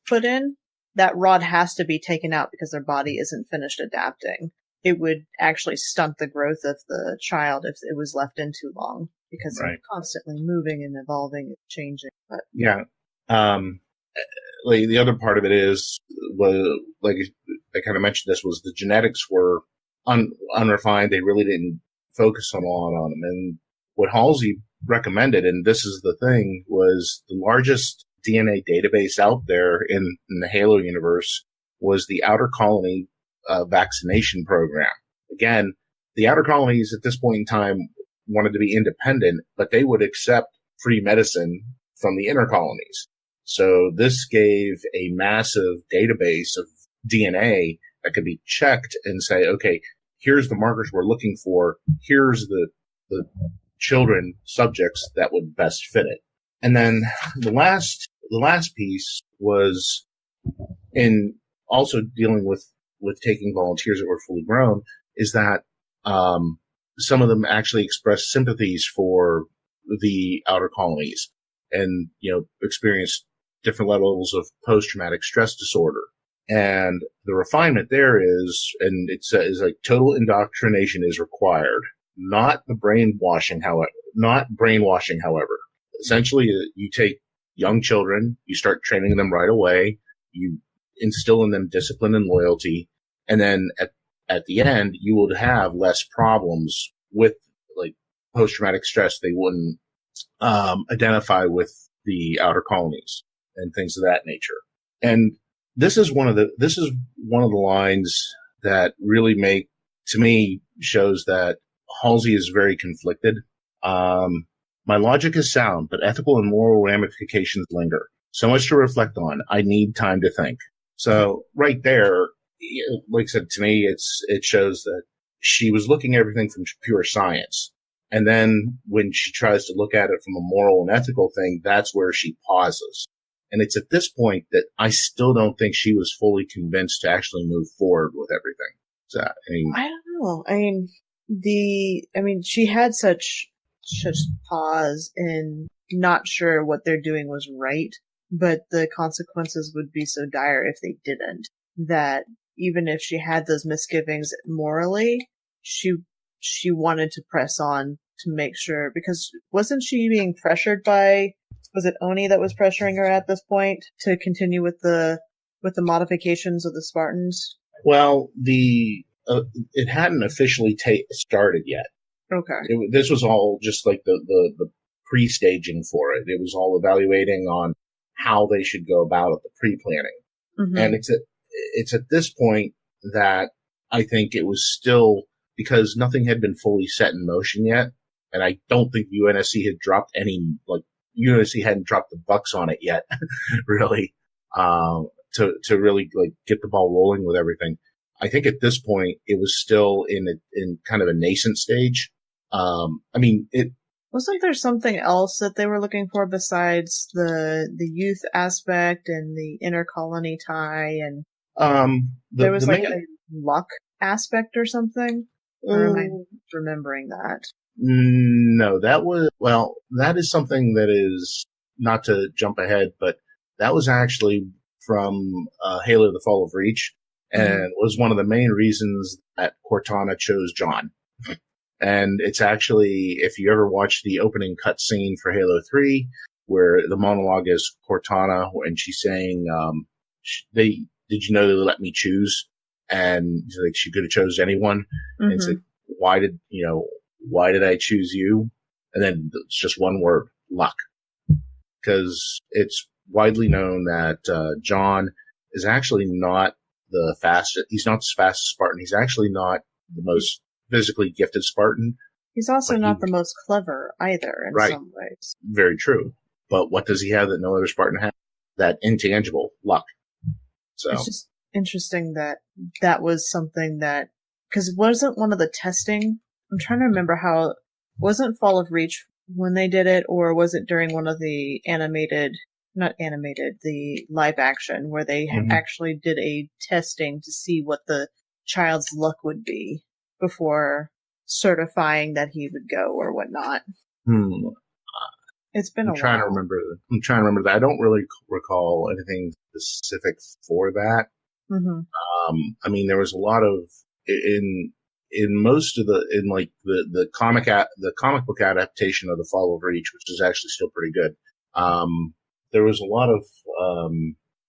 put in, that rod has to be taken out because their body isn't finished adapting. It would actually stunt the growth of the child if it was left in too long because Right. they're constantly moving and evolving and changing. But Yeah. Like the other part of it was like I kind of mentioned, this was the genetics were unrefined. They really didn't focus a lot on them. And what Halsey recommended, and this is the thing, was the largest DNA database out there in the Halo universe was the Outer Colony vaccination program. Again, the outer colonies at this point in time wanted to be independent, but they would accept free medicine from the inner colonies. So this gave a massive database of DNA that could be checked and say, okay, here's the markers we're looking for. Here's the children subjects that would best fit it. And then the last piece was in also dealing with taking volunteers that were fully grown, is that some of them actually expressed sympathies for the outer colonies and, experienced different levels of post-traumatic stress disorder. And the refinement there is, and it says like total indoctrination is required, not brainwashing, however. Essentially, you take young children, you start training them right away, you instill in them discipline and loyalty, and then at the end, you would have less problems with like post-traumatic stress. They wouldn't identify with the outer colonies and things of that nature. And this is one of the lines that really shows that Halsey is very conflicted. My logic is sound, but ethical and moral ramifications linger. So much to reflect on. I need time to think. So right there, like I said, to me, it shows that she was looking at everything from pure science. And then when she tries to look at it from a moral and ethical thing, that's where she pauses. And it's at this point that I still don't think she was fully convinced to actually move forward with everything. So, I don't know. She had such pause and not sure what they're doing was right, but the consequences would be so dire if they didn't, that even if she had those misgivings morally, she wanted to press on to make sure, because wasn't she being pressured by, was it Oni that was pressuring her at this point to continue with the modifications of the Spartans? Well, it hadn't officially started yet. Okay. This was all just like the pre-staging for it. It was all evaluating on how they should go about it, the pre-planning. Mm-hmm. And it's at this point that I think it was still, because nothing had been fully set in motion yet, and I don't think UNSC had dropped UNSC hadn't dropped the bucks on it yet, really, to really like get the ball rolling with everything. I think at this point it was still in kind of a nascent stage. It looks like there's something else that they were looking for besides the youth aspect and the inner colony tie, and there was a luck aspect or something. Or am I remembering that? No, that is something that is, not to jump ahead, but that was actually from Halo: The Fall of Reach, and was one of the main reasons that Cortana chose John. And it's actually, if you ever watch the opening cutscene for Halo 3, where the monologue is Cortana, and she's saying, did you know they let me choose? And like, she could have chose anyone. Mm-hmm. And it's like, why did I choose you? And then it's just one word, luck. Because it's widely known that John is actually not the fastest. He's not the fastest Spartan. He's actually not the most physically gifted Spartan. He's also not the most clever either in some ways. Very true. But what does he have that no other Spartan has? That intangible luck. So it's just interesting that was something that, because wasn't one of the testing, I'm trying to remember how, wasn't Fall of Reach when they did it, or was it during one of the the live action, where they actually did a testing to see what the child's luck would be before certifying that he would go or whatnot? It's been a while. I'm trying to remember that. I don't really recall anything specific for that. Mm-hmm. There was a lot of in most of the comic book adaptation of The Fall of Reach, which is actually still pretty good. There was a lot of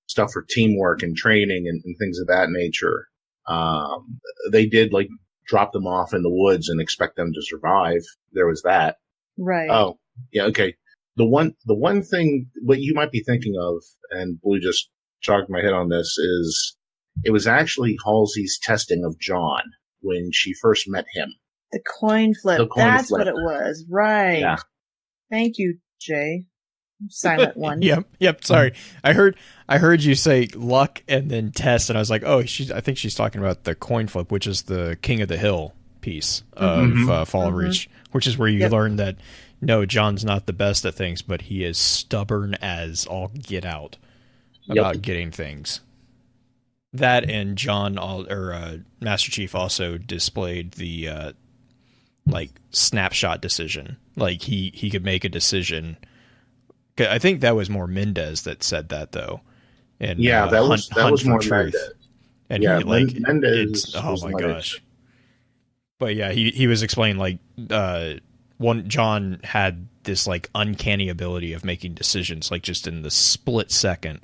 stuff for teamwork and training and things of that nature. They did like drop them off in the woods and expect them to survive. There was that. Right. Oh, yeah. Okay. The one thing, what you might be thinking of, and Blue just jogged my head on this, is it was actually Halsey's testing of John when she first met him. The coin flip. The coin That's flip. what it was. Right. Yeah. Thank you, Jay. Silent one. Yep. Sorry, I heard you say luck and then test, and I was like, oh, I think she's talking about the coin flip, which is the King of the Hill piece of Fall of Reach, which is where you learn that no, John's not the best at things, but he is stubborn as all get out about getting things. That and Master Chief also displayed the like snapshot decision. Like he could make a decision. I think that was more Mendez that said that though. And that was more truth. Mendez. And yeah, he like Mendez. oh my gosh. But yeah, he was explaining like John had this like uncanny ability of making decisions like just in the split second,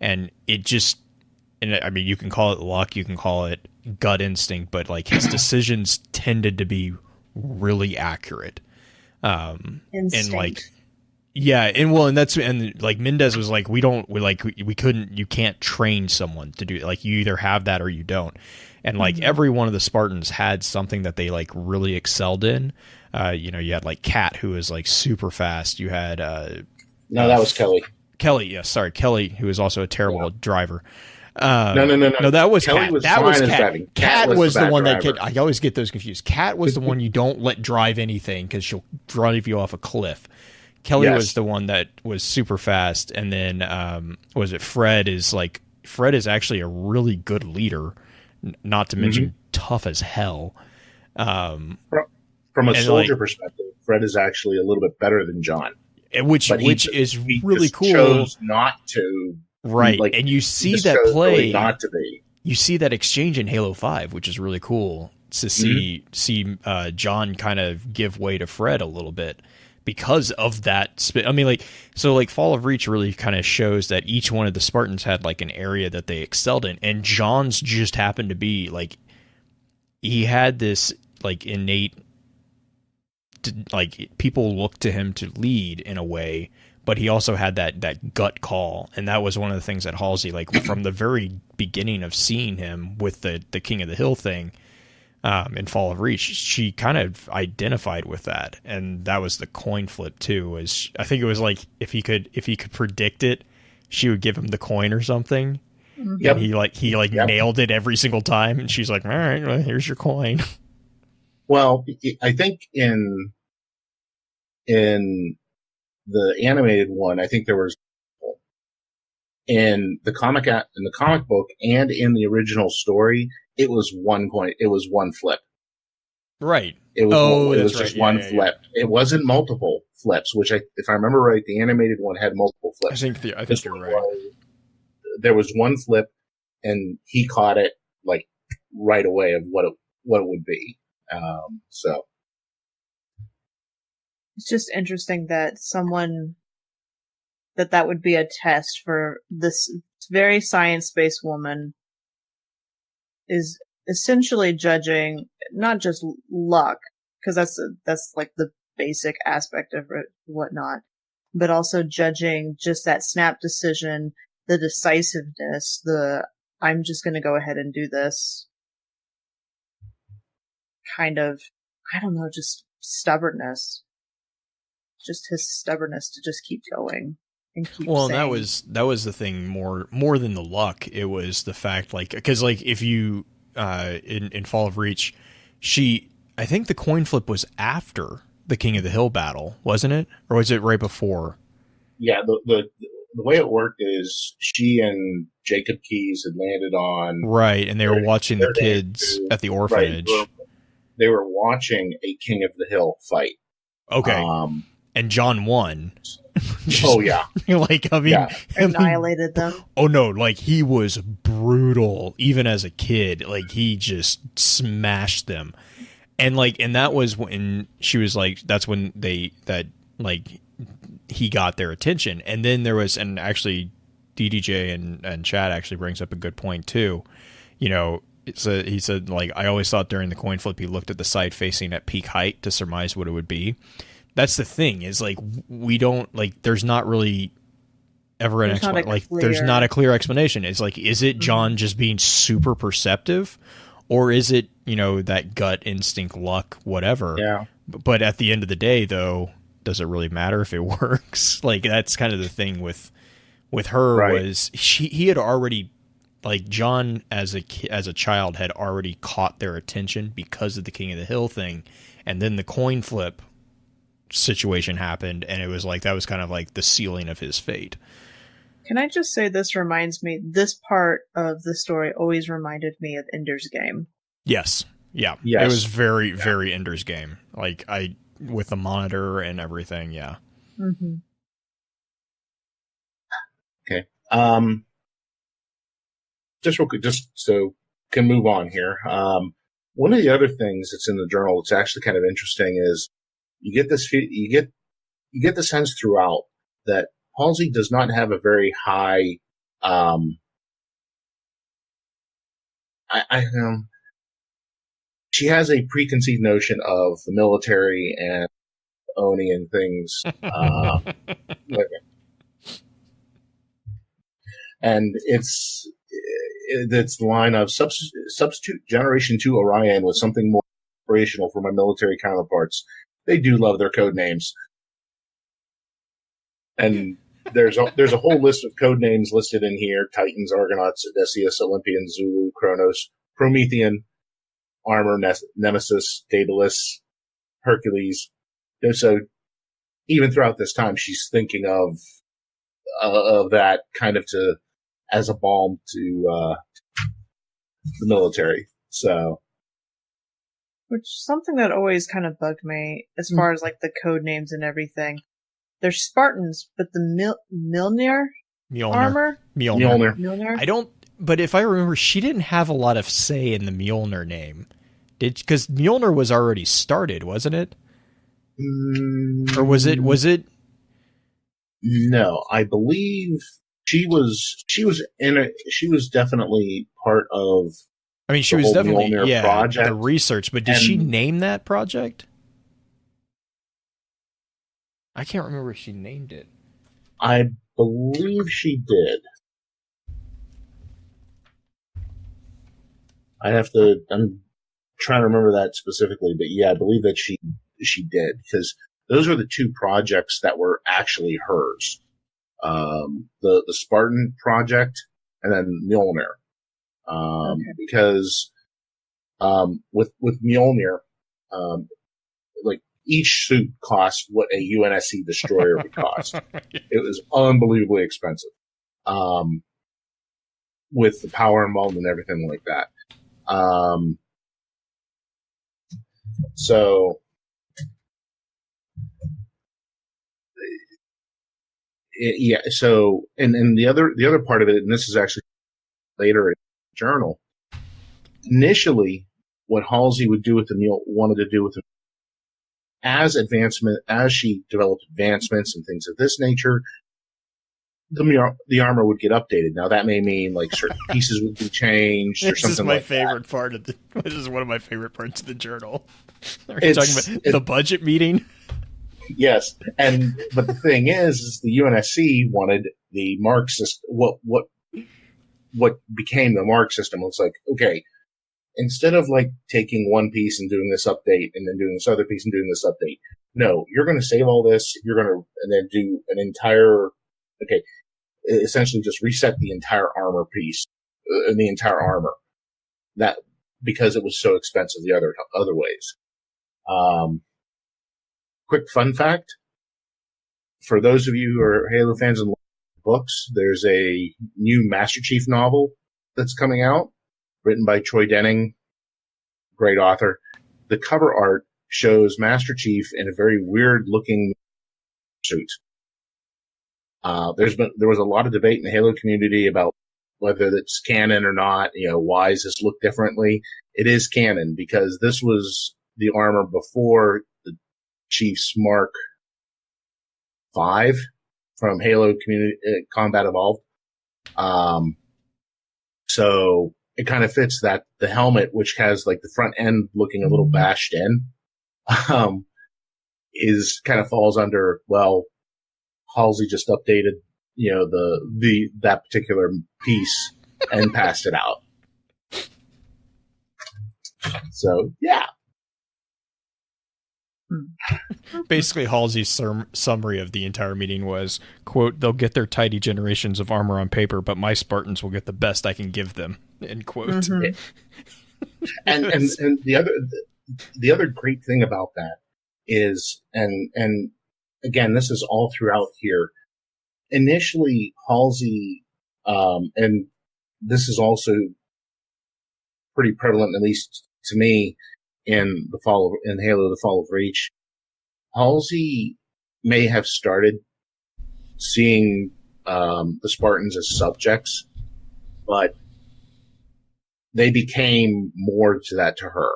and it just. And I mean, you can call it luck, you can call it gut instinct, but like his decisions tended to be really accurate. Instinct. And like, yeah, and like Mendez was like, we couldn't, you can't train someone to do it. Like you either have that or you don't. And like every one of the Spartans had something that they like really excelled in. You had like Kat, who was like super fast. You had no, that was Kelly. Kelly, yes, sorry, Kelly, who was also a terrible driver. No, that was Kelly Kat. was That fine was as Kat. driving. Kat Kat was the bad one driver. that I always get those confused. Kat was the one you don't let drive anything because she'll drive you off a cliff. Kelly was the one that was super fast, and then was it Fred is actually a really good leader, not to mention tough as hell. From a soldier perspective, Fred is actually a little bit better than John, which is really cool. Chose not to. Right, and you see that play. Really not to be. You see that exchange in Halo 5, which is really cool to see John kind of give way to Fred a little bit because of that. I mean, like Fall of Reach really kind of shows that each one of the Spartans had like an area that they excelled in, and John's just happened to be like he had this like innate, like people looked to him to lead in a way. But he also had that gut call, and that was one of the things that Halsey, like from the very beginning of seeing him with the King of the Hill thing in Fall of Reach, she kind of identified with that, and that was the coin flip too. I think it was like if he could predict it, she would give him the coin or something. Yep. And he nailed it every single time, and she's like, "All right, well, here's your coin." Well, I think in the animated one, I think there was in the comic book and in the original story, it was one coin. It was one flip. Right. It was right. just one flip. Yeah. It wasn't multiple flips, which if I remember right, the animated one had multiple flips. I think you're right. There was one flip, and he caught it like right away of what it would be. So. It's just interesting that that would be a test for this very science-based woman is essentially judging not just luck, because that's like the basic aspect of it, whatnot, but also judging just that snap decision, the decisiveness, I'm just going to go ahead and do this kind of, I don't know, just stubbornness. Just his stubbornness to just keep going and keep saying. that was the thing more than the luck. It was the fact, like, because like if you in Fall of Reach, I think the coin flip was after the King of the Hill battle, wasn't it, or was it right before? Yeah, the way it worked is she and Jacob Keyes had landed on and they were watching the kids at the orphanage. Right, they were watching a King of the Hill fight. Okay. And John won. Oh yeah. Annihilated them. Oh no, like he was brutal even as a kid. Like he just smashed them. And that was when she was like, that's when he got their attention. And then there was, and actually DDJ and Chad actually brings up a good point too. He said, like, I always thought during the coin flip he looked at the side facing at peak height to surmise what it would be. That's the thing, is like we don't, like, there's not really ever an explanation. Like there's not a clear explanation. It's like, is it John just being super perceptive, Or is it, that gut instinct, luck, whatever? Yeah. But at the end of the day, though, does it really matter if it works? Like, that's kind of the thing with her, Right. was he had already, like, John as a child had already caught their attention because of the King of the Hill thing. And then the coin flip situation happened, and it was like, that was kind of like the sealing of his fate. Can I just say, this part of the story always reminded me of Ender's Game. Yes. Yeah. Yes. It was very, very Ender's Game. Like, with the monitor and everything. Yeah. Mm-hmm. Okay. Just real quick, just so can move on here. One of the other things that's in the journal that's actually kind of interesting is you get the sense throughout that Halsey does not have a very high, she has a preconceived notion of the military and ONI and things, like, and it's the line of substitute Generation 2 Orion with something more inspirational for my military counterparts. They do love their code names. And there's a whole list of code names listed in here: Titans, Argonauts, Odysseus, Olympian, Zulu, Kronos, Promethean, Armor, Nemesis, Daedalus, Hercules. So even throughout this time, she's thinking of that kind of as a balm to the military. So, which something that always kind of bugged me as far as like the code names and everything. They're Spartans, but the MJOLNIR armor? Mjolnir. But if I remember, she didn't have a lot of say in the Mjolnir name. Because Mjolnir was already started, wasn't it? Or was it? No, I believe she was in it. She was definitely part of. I mean, she was definitely Mjolnir project. The research, but did she name that project? I can't remember if she named it. I believe she did. I'm trying to remember that specifically, but yeah, I believe that she did, because those were the two projects that were actually hers. The Spartan project and then Mjolnir. Because with Mjolnir, like, each suit cost what a UNSC destroyer would cost. It was unbelievably expensive. With the power involved and everything like that. So and the other part of it, and this is actually later in the journal, initially what Halsey wanted to do with the as she developed advancements and things of this nature, the armor would get updated. Now that may mean like certain pieces would be changed or something like that. This is one of my favorite parts of the journal. Are you talking about the budget meeting? Yes, but the thing is the UNSC wanted the mark system. What became the mark system was like, okay, instead of like taking one piece and doing this update and then doing this other piece and doing this update, no, you're going to save all this. You're going to and then do an entire, essentially just reset the entire armor piece and the entire armor. That because it was so expensive the other ways. Quick fun fact: for those of you who are Halo fans and books, there's a new Master Chief novel that's coming out, written by Troy Denning, great author. The cover art shows Master Chief in a very weird-looking suit. There was a lot of debate in the Halo community about whether it's canon or not. Why does this look differently? It is canon because this was the armor before the Chief's Mark V from Halo Combat Evolved. So it kind of fits that the helmet, which has like the front end looking a little bashed in, is kind of falls under, well, Halsey just updated, that particular piece and passed it out. So, yeah. Basically, Halsey's summary of the entire meeting was, quote, "They'll get their tidy generations of armor on paper, but my Spartans will get the best I can give them," end quote. Mhm. And the other great thing about that is, and again, this is all throughout here. Initially, Halsey, and this is also pretty prevalent, at least to me, in Halo: The Fall of Reach. Halsey may have started seeing the Spartans as subjects, but they became more to that to her.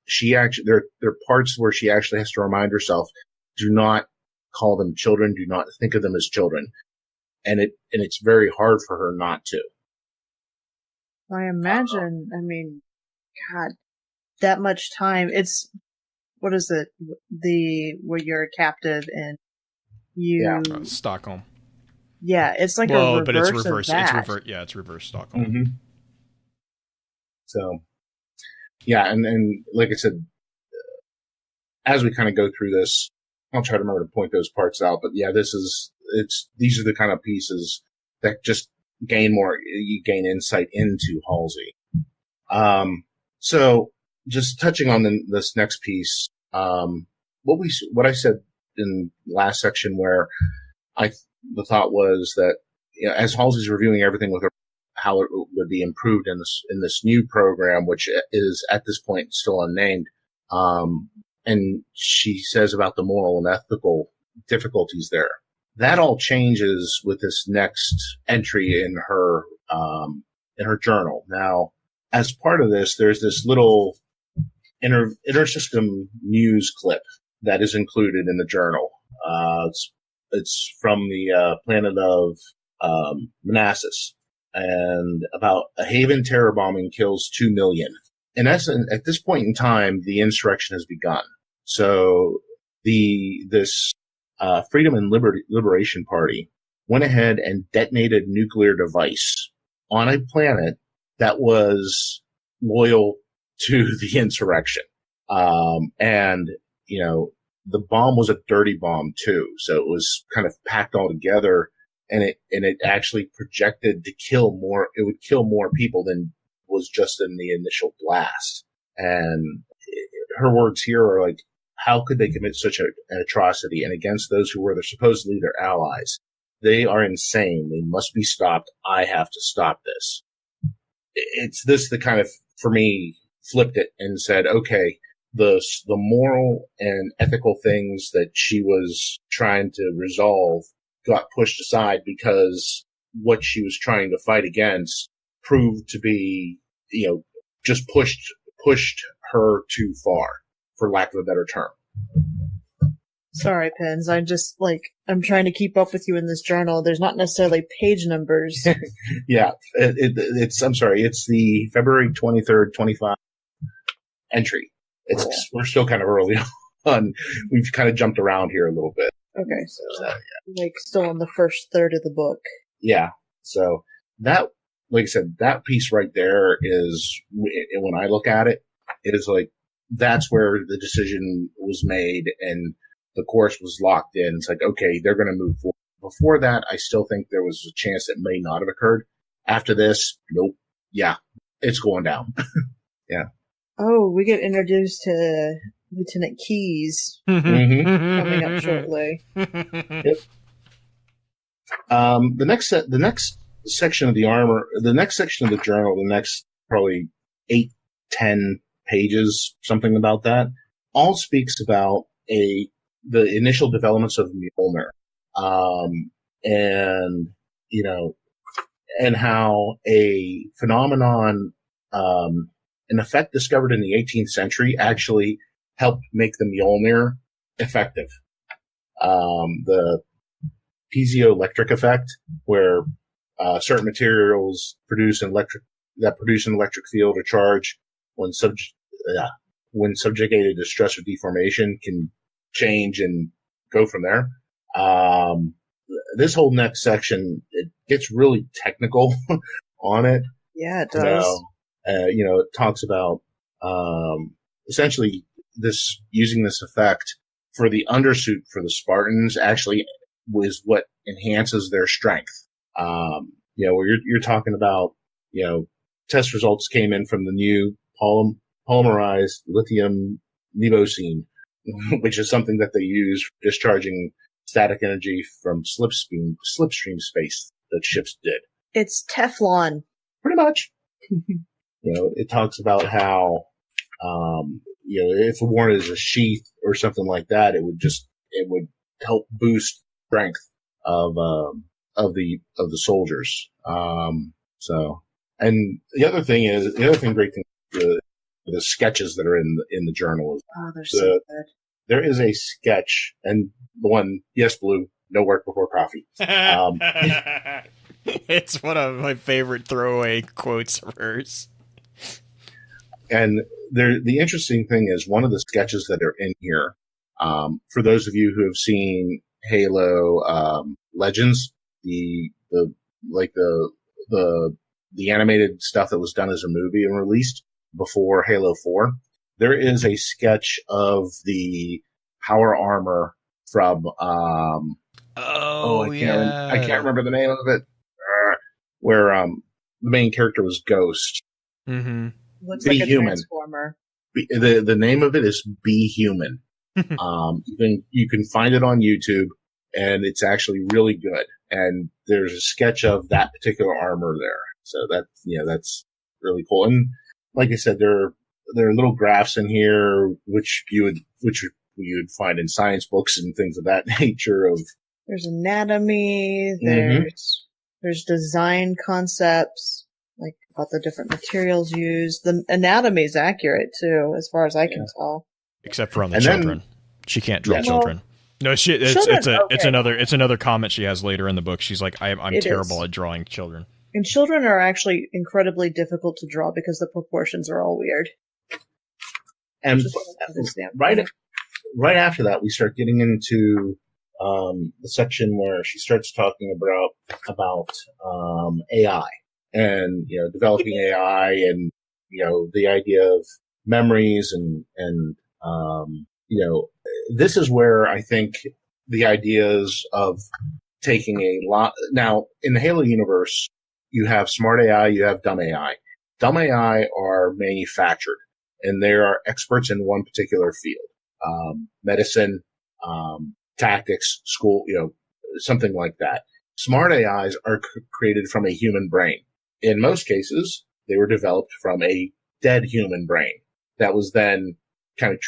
She actually, there are parts where she actually has to remind herself, do not call them children, do not think of them as children. And it's very hard for her not to. I imagine, I mean, God, that much time. It's, what is it? Where you're a captive and you... Yeah. Stockholm. Yeah, it's like a reverse but it's reverse. of that. It's reverse Stockholm. Mm-hmm. So, yeah, and like I said, as we kind of go through this, I'll try to remember to point those parts out. But yeah, these are the kind of pieces that just you gain insight into Halsey. So just touching on this next piece, what I said in last section, where the thought was that, you know, as Halsey's reviewing everything with her, how it would be improved in this new program, which is at this point still unnamed. And she says about the moral and ethical difficulties there. That all changes with this next entry in her journal. Now, as part of this, there's this little intersystem news clip that is included in the journal. It's from the planet of Manassas, and about a Haven terror bombing kills 2 million. In essence, at this point in time, the insurrection has begun. So this Freedom and Liberation Party went ahead and detonated a nuclear device on a planet that was loyal to the insurrection. And, you know, the bomb was a dirty bomb too. So it was kind of packed all together, and it actually projected to kill more. It would kill more people than was just in the initial blast. And her words here are like, how could they commit such an atrocity, and against those who were supposedly their allies? They are insane. They must be stopped. I have to stop this. It's this that kind of, for me, flipped it and said, okay, the moral and ethical things that she was trying to resolve got pushed aside because what she was trying to fight against proved to be, you know, just pushed her too far, for lack of a better term. Sorry, Pens. I'm trying to keep up with you in this journal. There's not necessarily page numbers. Yeah, I'm sorry. It's the February 23rd, 25 entry. We're still kind of early on. We've kind of jumped around here a little bit. Okay, so like still in the first third of the book. Yeah. So that, like I said, that piece right there is, when I look at it, it is like, that's where the decision was made and the course was locked in. It's like, okay, they're going to move forward. Before that, I still think there was a chance it may not have occurred. After this, nope. Yeah, it's going down. Yeah. Oh, we get introduced to Lieutenant Keyes coming up shortly. Yep. The next section of the armor, the next section of the journal, the next probably 8-10 pages, something about that, all speaks about the initial developments of MJOLNIR, and, you know, and how a phenomenon, an effect discovered in the 18th century actually helped make the MJOLNIR effective. The piezoelectric effect, where certain materials produce an electric field or charge when subjugated to stress or deformation, can change and go from there. This whole next section, it gets really technical on it. Yeah, it does. You know, it talks about essentially using this effect for the undersuit for the Spartans actually was what enhances their strength. Where you're talking about, test results came in from the new polymerized lithium nebosine, which is something that they use for discharging static energy from slipstream space that ships did. It's Teflon. Pretty much. It talks about how, if worn as a sheath or something like that, it would help boost strength of the soldiers. And the other great thing, the sketches that are in the journal. Oh, they're so good. There is a sketch, and the one, yes, Blue, no work before coffee. It's one of my favorite throwaway quotes of hers. And the interesting thing is one of the sketches that are in here, for those of you who have seen Halo Legends, the animated stuff that was done as a movie and released before Halo 4, there is a sketch of the power armor from I can't remember the name of it, where the main character was Ghost. Mm-hmm. Looks Be like a Human. Transformer. The name of it is Be Human. You can find it on YouTube, and it's actually really good. And there's a sketch of that particular armor there. So that's really cool. And like I said, there are little graphs in here which you would find in science books and things of that nature. There's anatomy. Mm-hmm. There's design concepts, like about the different materials used. The anatomy is accurate too, as far as I can tell. Except for on the children. She can't draw children. No, it's another comment she has later in the book. She's like, I'm terrible at drawing children. And children are actually incredibly difficult to draw because the proportions are all weird. And right after that, we start getting into the section where she starts talking about AI and developing AI and the idea of memories and this is where I think the ideas of taking a lot now in the Halo universe. You have smart AI, you have dumb AI. Dumb AI are manufactured, and they are experts in one particular field. Medicine, tactics, school, something like that. Smart AIs are created from a human brain. In most cases, they were developed from a dead human brain that was then kind of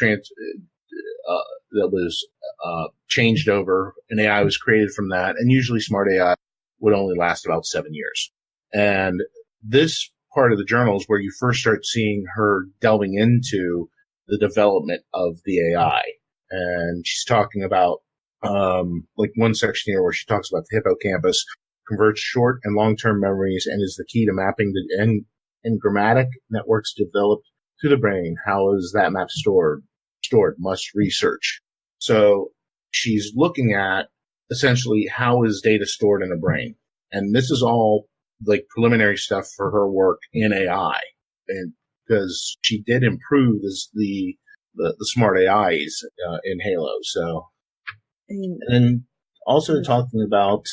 changed over. An AI was created from that, and usually smart AI would only last about 7 years. And this part of the journal is where you first start seeing her delving into the development of the AI. And she's talking about, like one section here where she talks about the hippocampus converts short and long-term memories and is the key to mapping the engrammatic networks developed to the brain. How is that map stored? Must research. So she's looking at essentially how is data stored in a brain. And this is all like preliminary stuff for her work in AI, and because she did improve the smart AIs in Halo. So, and also talking about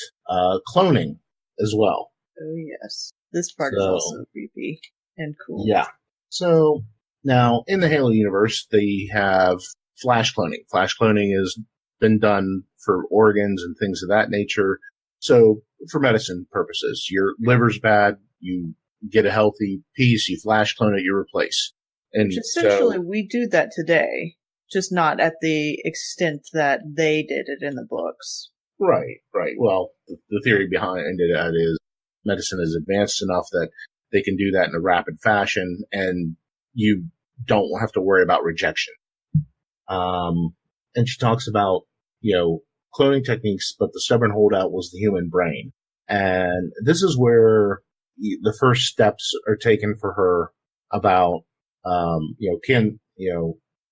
cloning as well. Oh yes, this part is also creepy and cool. Yeah. So now in the Halo universe, they have flash cloning. Flash cloning has been done for organs and things of that nature. So for medicine purposes, your liver's bad, you get a healthy piece, you flash clone it, you replace. And which essentially we do that today, just not at the extent that they did it in the books. Right. Well, the theory behind it is medicine is advanced enough that they can do that in a rapid fashion, and you don't have to worry about rejection. And she talks about, cloning techniques, but the stubborn holdout was the human brain. And this is where the first steps are taken for her about,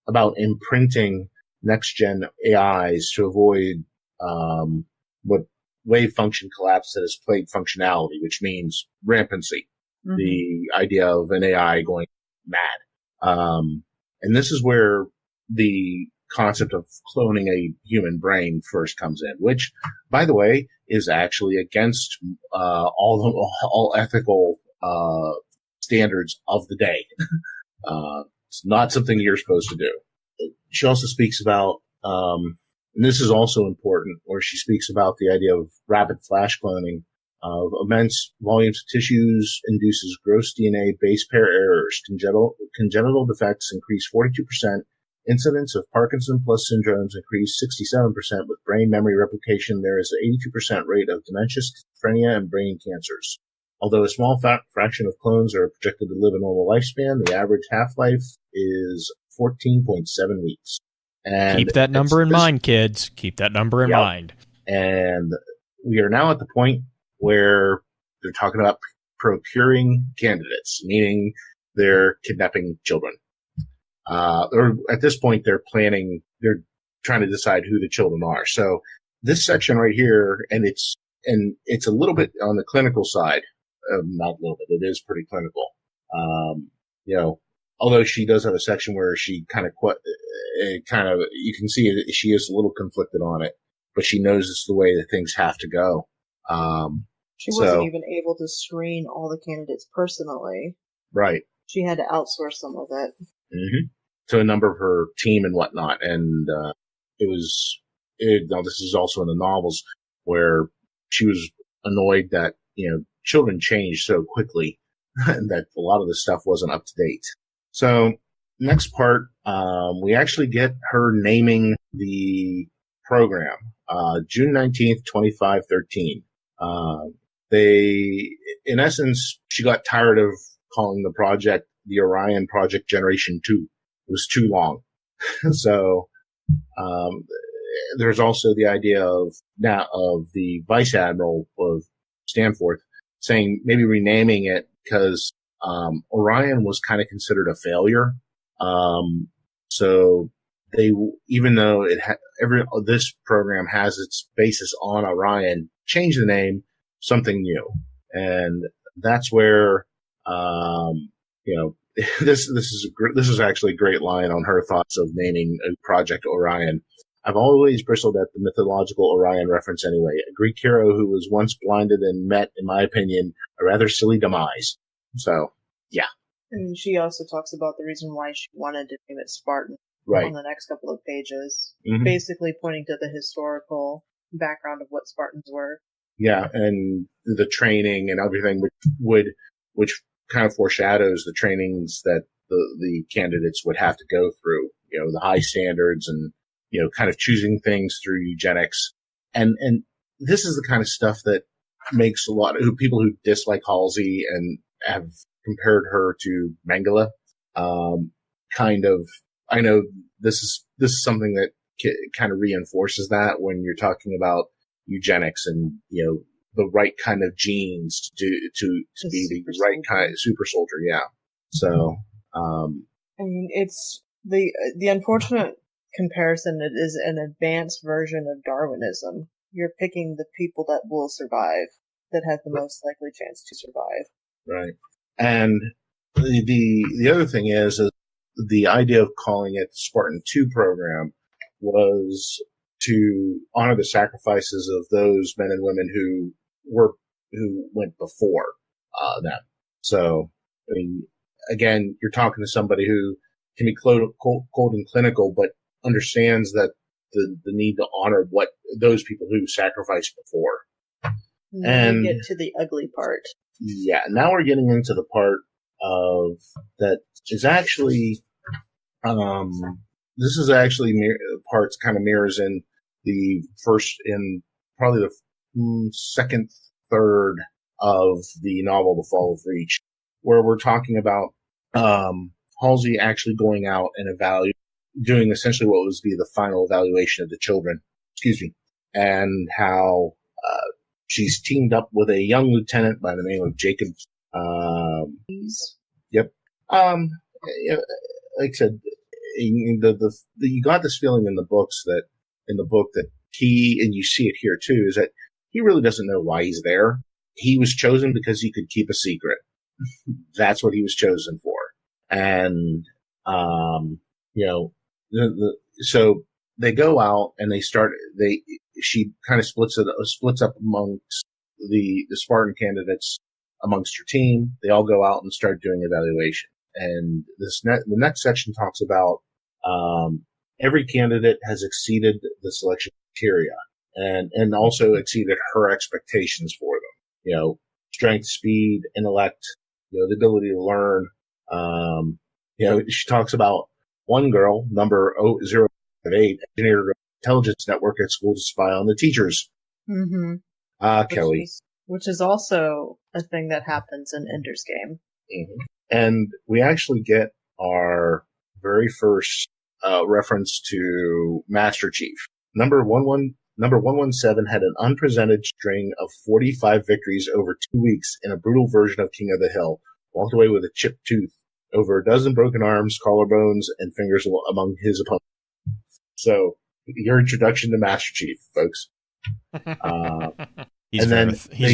about imprinting next gen AIs to avoid, what wave function collapse that has plagued functionality, which means rampancy. Mm-hmm. The idea of an AI going mad. And this is where the concept of cloning a human brain first comes in, which, by the way, is actually against all ethical standards of the day. It's not something you're supposed to do. She also speaks about, and this is also important, where she speaks about the idea of rapid flash cloning of immense volumes of tissues induces gross DNA base pair errors. Congenital defects increase 42%. Incidence of Parkinson plus syndromes increased 67%. With brain memory replication, there is an 82% rate of dementia, schizophrenia, and brain cancers. Although a small fraction of clones are projected to live a normal lifespan, the average half-life is 14.7 weeks. And keep that number in mind, kids. Keep that number in mind. And we are now at the point where they're talking about procuring candidates, meaning they're kidnapping children. Or at this point, they're trying to decide who the children are. So this section right here, and it's a little bit on the clinical side. Not a little bit. It is pretty clinical. Although she does have a section where she you can see she is a little conflicted on it, but she knows it's the way that things have to go. She wasn't even able to screen all the candidates personally. Right. She had to outsource some of it. Mm-hmm. To a number of her team and whatnot. And now this is also in the novels where she was annoyed that, children change so quickly that a lot of the stuff wasn't up to date. So next part, we actually get her naming the program, June 19th, 2513. In essence, she got tired of calling the project the Orion Project Generation 2. It was too long. So, there's also the idea of the Vice Admiral of Stanforth saying maybe renaming it because, Orion was kind of considered a failure. So even though this program has its basis on Orion, change the name, something new. And that's where, this is actually a great line on her thoughts of naming a project Orion. I've always bristled at the mythological Orion reference anyway. A Greek hero who was once blinded and met, in my opinion, a rather silly demise. So, yeah. I mean, she also talks about the reason why she wanted to name it Spartan on the next couple of pages, basically pointing to the historical background of what Spartans were. Yeah, and the training and everything, which kind of foreshadows the trainings that the candidates would have to go through. The high standards and kind of choosing things through eugenics, and this is the kind of stuff that makes a lot of people who dislike Halsey and have compared her to Mengele. I know this is something that kind of reinforces that when you're talking about eugenics and the right kind of genes to be the right kind of super soldier. Yeah. So, I mean, it's the unfortunate comparison. It is an advanced version of Darwinism. You're picking the people that will survive, that have the most likely chance to survive. Right. And the other thing is the idea of calling it the Spartan-II program was to honor the sacrifices of those men and women who went before them. So, I mean, again, you're talking to somebody who can be cold and clinical, but understands that the need to honor what those people who sacrificed before. And get to the ugly part. Yeah, now we're getting into the part of that is actually, this is actually parts kind of mirrors in probably the second third of the novel, The Fall of Reach, where we're talking about Halsey actually going out and doing essentially what was be the final evaluation of the children, and how she's teamed up with a young lieutenant by the name of Jacob. Yep. Like I said, you got this feeling in the book that he, and you see it here too, is that he really doesn't know why he's there. He was chosen because he could keep a secret. That's what he was chosen for. And You know, so they go out and she kind of splits up amongst the Spartan candidates amongst her team. They all go out and start doing evaluation. And the next section talks about, every candidate has exceeded the selection criteria and also exceeded her expectations for them. You know, strength, speed, intellect, you know, the ability to learn. You know, she talks about one girl, number 058, engineered an intelligence network at school to spy on the teachers. Mm-hmm. Kelly. Which is also a thing that happens in Ender's Game. Mm-hmm. And we actually get our very first reference to Master Chief. Number 117 had an unprecedented string of 45 victories over 2 weeks in a brutal version of King of the Hill. Walked away with a chipped tooth, over a dozen broken arms, collarbones, and fingers among his opponents. So, your introduction to Master Chief, folks. He's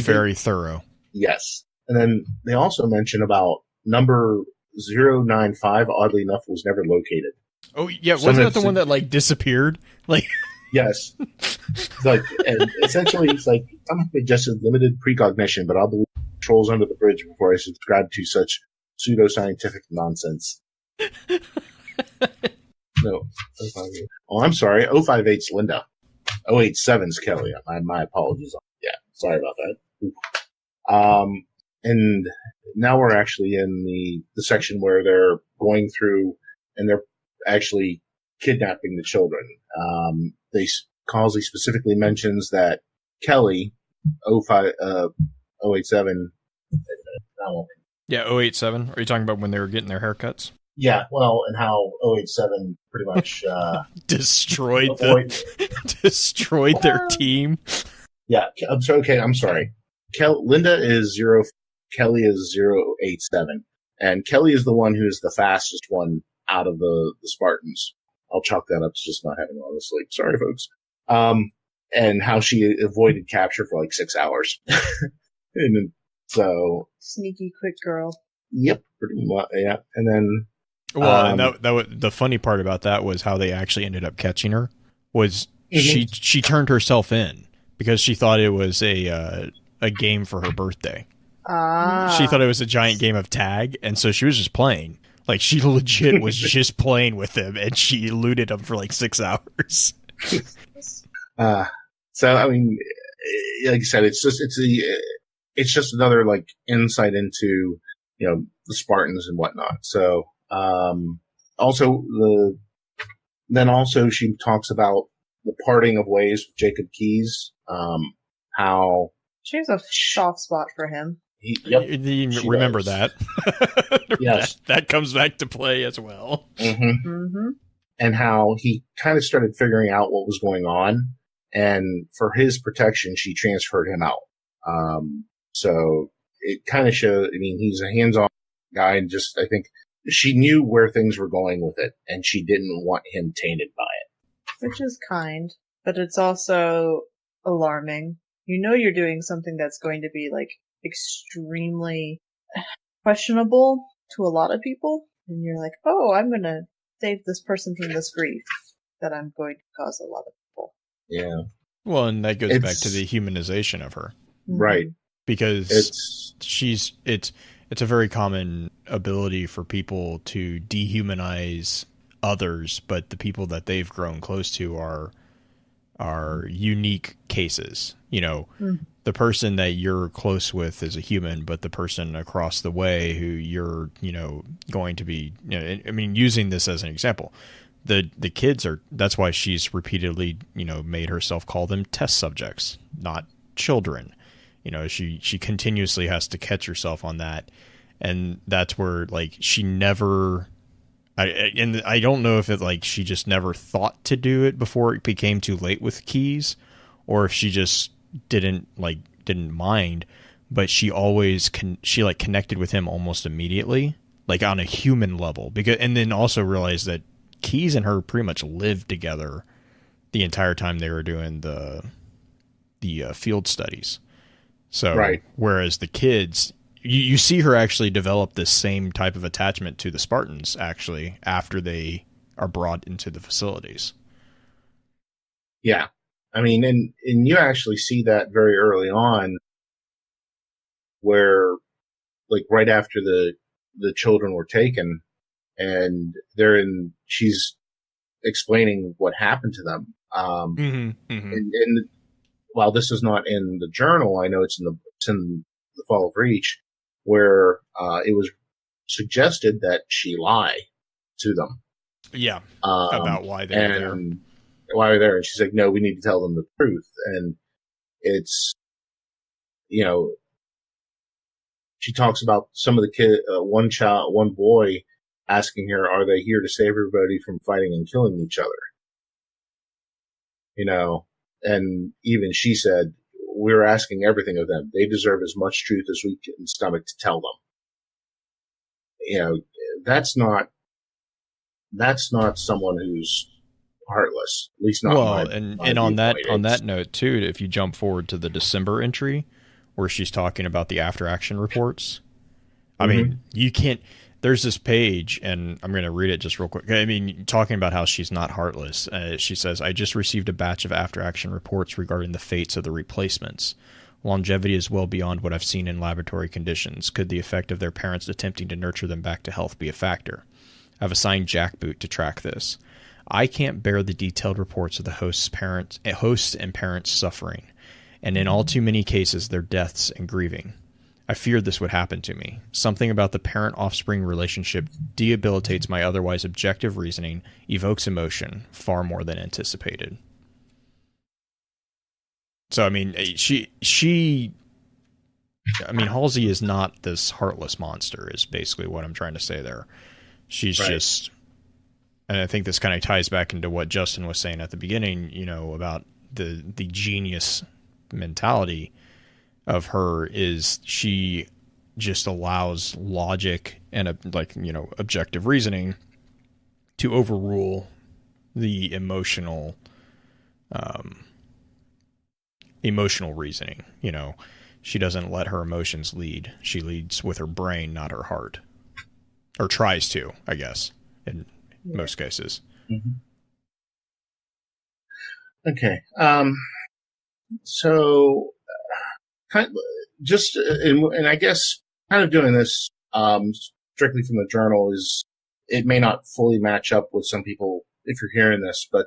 very thorough. Yes. And then they also mention about number 095, oddly enough, was never located. Oh, yeah. Wasn't that the one that, like, disappeared? Like, yes. Like, and essentially, it's like, I'm just a limited precognition, but I'll believe trolls under the bridge before I subscribe to such pseudoscientific nonsense. No. Oh, I'm sorry. 058's Linda. 087's Kelly. My apologies. Yeah. Sorry about that. And now we're actually in the section where they're going through and they're actually kidnapping the children. Causey specifically mentions that Kelly, 087, yeah, 087. Are you talking about when they were getting their haircuts? Yeah, well, and how 087 pretty much destroyed their team. Yeah, I'm sorry. Linda is 0, Kelly is 087. And Kelly is the one who is the fastest one out of the Spartans. I'll chalk that up to just not having a lot of sleep. Sorry, folks. And how she avoided capture for like 6 hours. And so sneaky quick girl. Yep, pretty much. Yeah, and then and the funny part about that was how they actually ended up catching her. Was she turned herself in because she thought it was a game for her birthday. She thought it was a giant game of tag, and so she was just playing. Like, she legit was just playing with him, and she eluded him for like 6 hours. So I mean, like I said, it's just another like insight into, you know, the Spartans and whatnot. So also she talks about the parting of ways with Jacob Keyes. How she has a soft spot for him. You remember that? Yes, that comes back to play as well. Mm-hmm. Mm-hmm. And how he kind of started figuring out what was going on, and for his protection, she transferred him out. So it kind of showed. I mean, he's a hands-on guy, and just I think she knew where things were going with it, and she didn't want him tainted by it. Which is kind, but it's also alarming. You know you're doing something that's going to be like extremely questionable to a lot of people, and you're like, oh, I'm going to save this person from this grief that I'm going to cause a lot of people. Yeah. Well, and that goes back to the humanization of her. Right. Because it's a very common ability for people to dehumanize others, but the people that they've grown close to are unique cases. You know, the person that you're close with is a human, but the person across the way who you're, you know, going to be, you know, I mean, using this as an example, the kids that's why she's repeatedly, you know, made herself call them test subjects, not children. You know, she continuously has to catch herself on that. And that's where, like, she never, I don't know if it, like, she just never thought to do it before it became too late with Keyes, or if she just didn't mind, but she always connected with him almost immediately, like on a human level, and then also realized that Keyes and her pretty much lived together the entire time they were doing the field studies. So, right. Whereas the kids, you see her actually develop this same type of attachment to the Spartans, actually, after they are brought into the facilities. Yeah. I mean, and you actually see that very early on where, like, right after the children were taken and she's explaining what happened to them. And while this is not in the journal, I know it's in the Fall of Reach, where it was suggested that she lie to them. Yeah, about why they were there. Why they're there. And she's like, no, we need to tell them the truth. And it's, she talks about some of the one boy asking her, are they here to save everybody from fighting and killing each other? And even she said, we're asking everything of them. They deserve as much truth as we can stomach to tell them. That's not someone who's heartless, at least not. Well, and on that note too, if you jump forward to the December entry where she's talking about the after action reports, I mean, you can't. There's this page, and I'm going to read it just real quick. I mean, talking about how she's not heartless. She says, I just received a batch of after-action reports regarding the fates of the replacements. Longevity is well beyond what I've seen in laboratory conditions. Could the effect of their parents attempting to nurture them back to health be a factor? I've assigned Jackboot to track this. I can't bear the detailed reports of the hosts and parents suffering, and in all too many cases, their deaths and grieving. I feared this would happen to me. Something about the parent-offspring relationship debilitates my otherwise objective reasoning, evokes emotion far more than anticipated. So, I mean, Halsey is not this heartless monster, is basically what I'm trying to say there. She's right. Just, and I think this kind of ties back into what Justin was saying at the beginning, about the genius mentality of her is she just allows logic and objective reasoning to overrule the emotional reasoning. She doesn't let her emotions lead. She leads with her brain, not her heart, or tries to, I guess, in most cases. Okay. So and I guess kind of doing this strictly from the journal is, it may not fully match up with some people if you're hearing this, but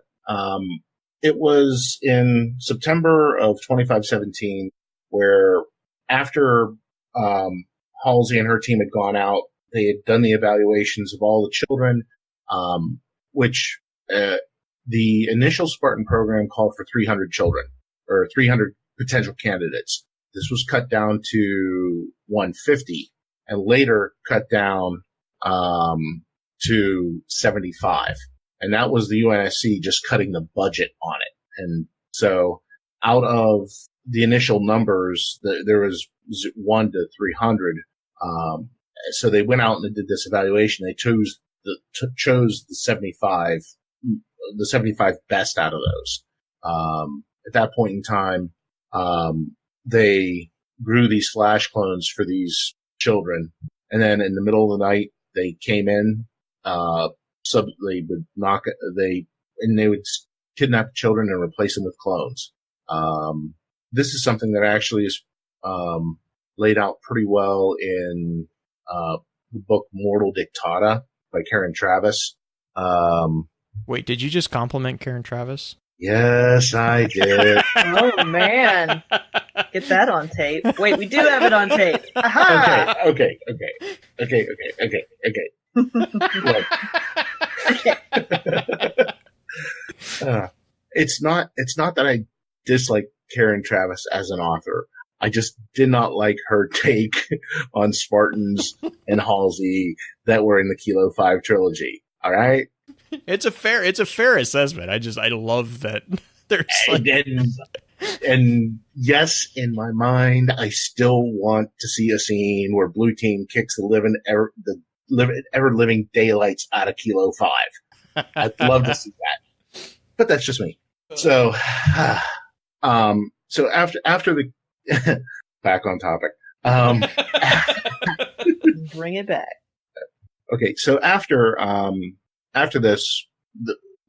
it was in September of 2517 where after Halsey and her team had gone out, they had done the evaluations of all the children, which the initial Spartan program called for 300 children, or 300 potential candidates. This was cut down to 150 and later cut down to 75. And that was the UNSC just cutting the budget on it. And so out of the initial numbers, there was 1 to 300. So they went out and they did this evaluation. They chose the 75 best out of those. At that point in time, they grew these flash clones for these children, and then in the middle of the night they came in. They would kidnap the children and replace them with clones. This is something that actually is laid out pretty well in the book Mortal Dictata by Karen Travis. Wait, did you just compliment Karen Travis? Yes, I did. Oh, man. Get that on tape. Wait, we do have it on tape. Aha! Okay. Look. It's not that I dislike Karen Travis as an author. I just did not like her take on Spartans and Halsey that were in the Kilo 5 trilogy. All right? It's a fair assessment. I love that there's and yes, in my mind, I still want to see a scene where Blue Team kicks the ever living daylights out of Kilo 5. I'd love to see that, but that's just me. So, so after the back on topic. Bring it back. Okay, so after this,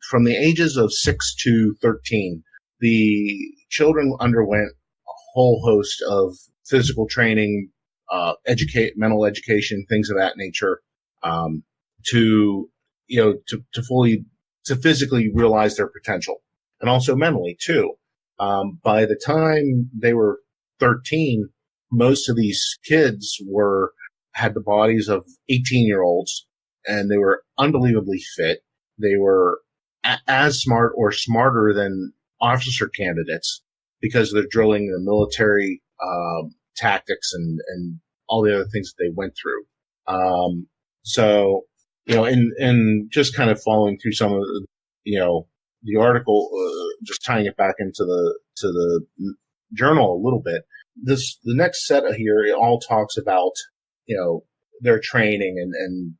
from the ages of 6 to 13, the children underwent a whole host of physical training, mental education, things of that nature, to physically realize their potential, and also mentally too. By the time they were 13, most of these kids had the bodies of 18-year-olds, and they were unbelievably fit. They were as smart or smarter than officer candidates because they're drilling the military tactics and all the other things that they went through. So, and just kind of following through some of the article, just tying it back into the journal a little bit. The next set here, it all talks about, their training and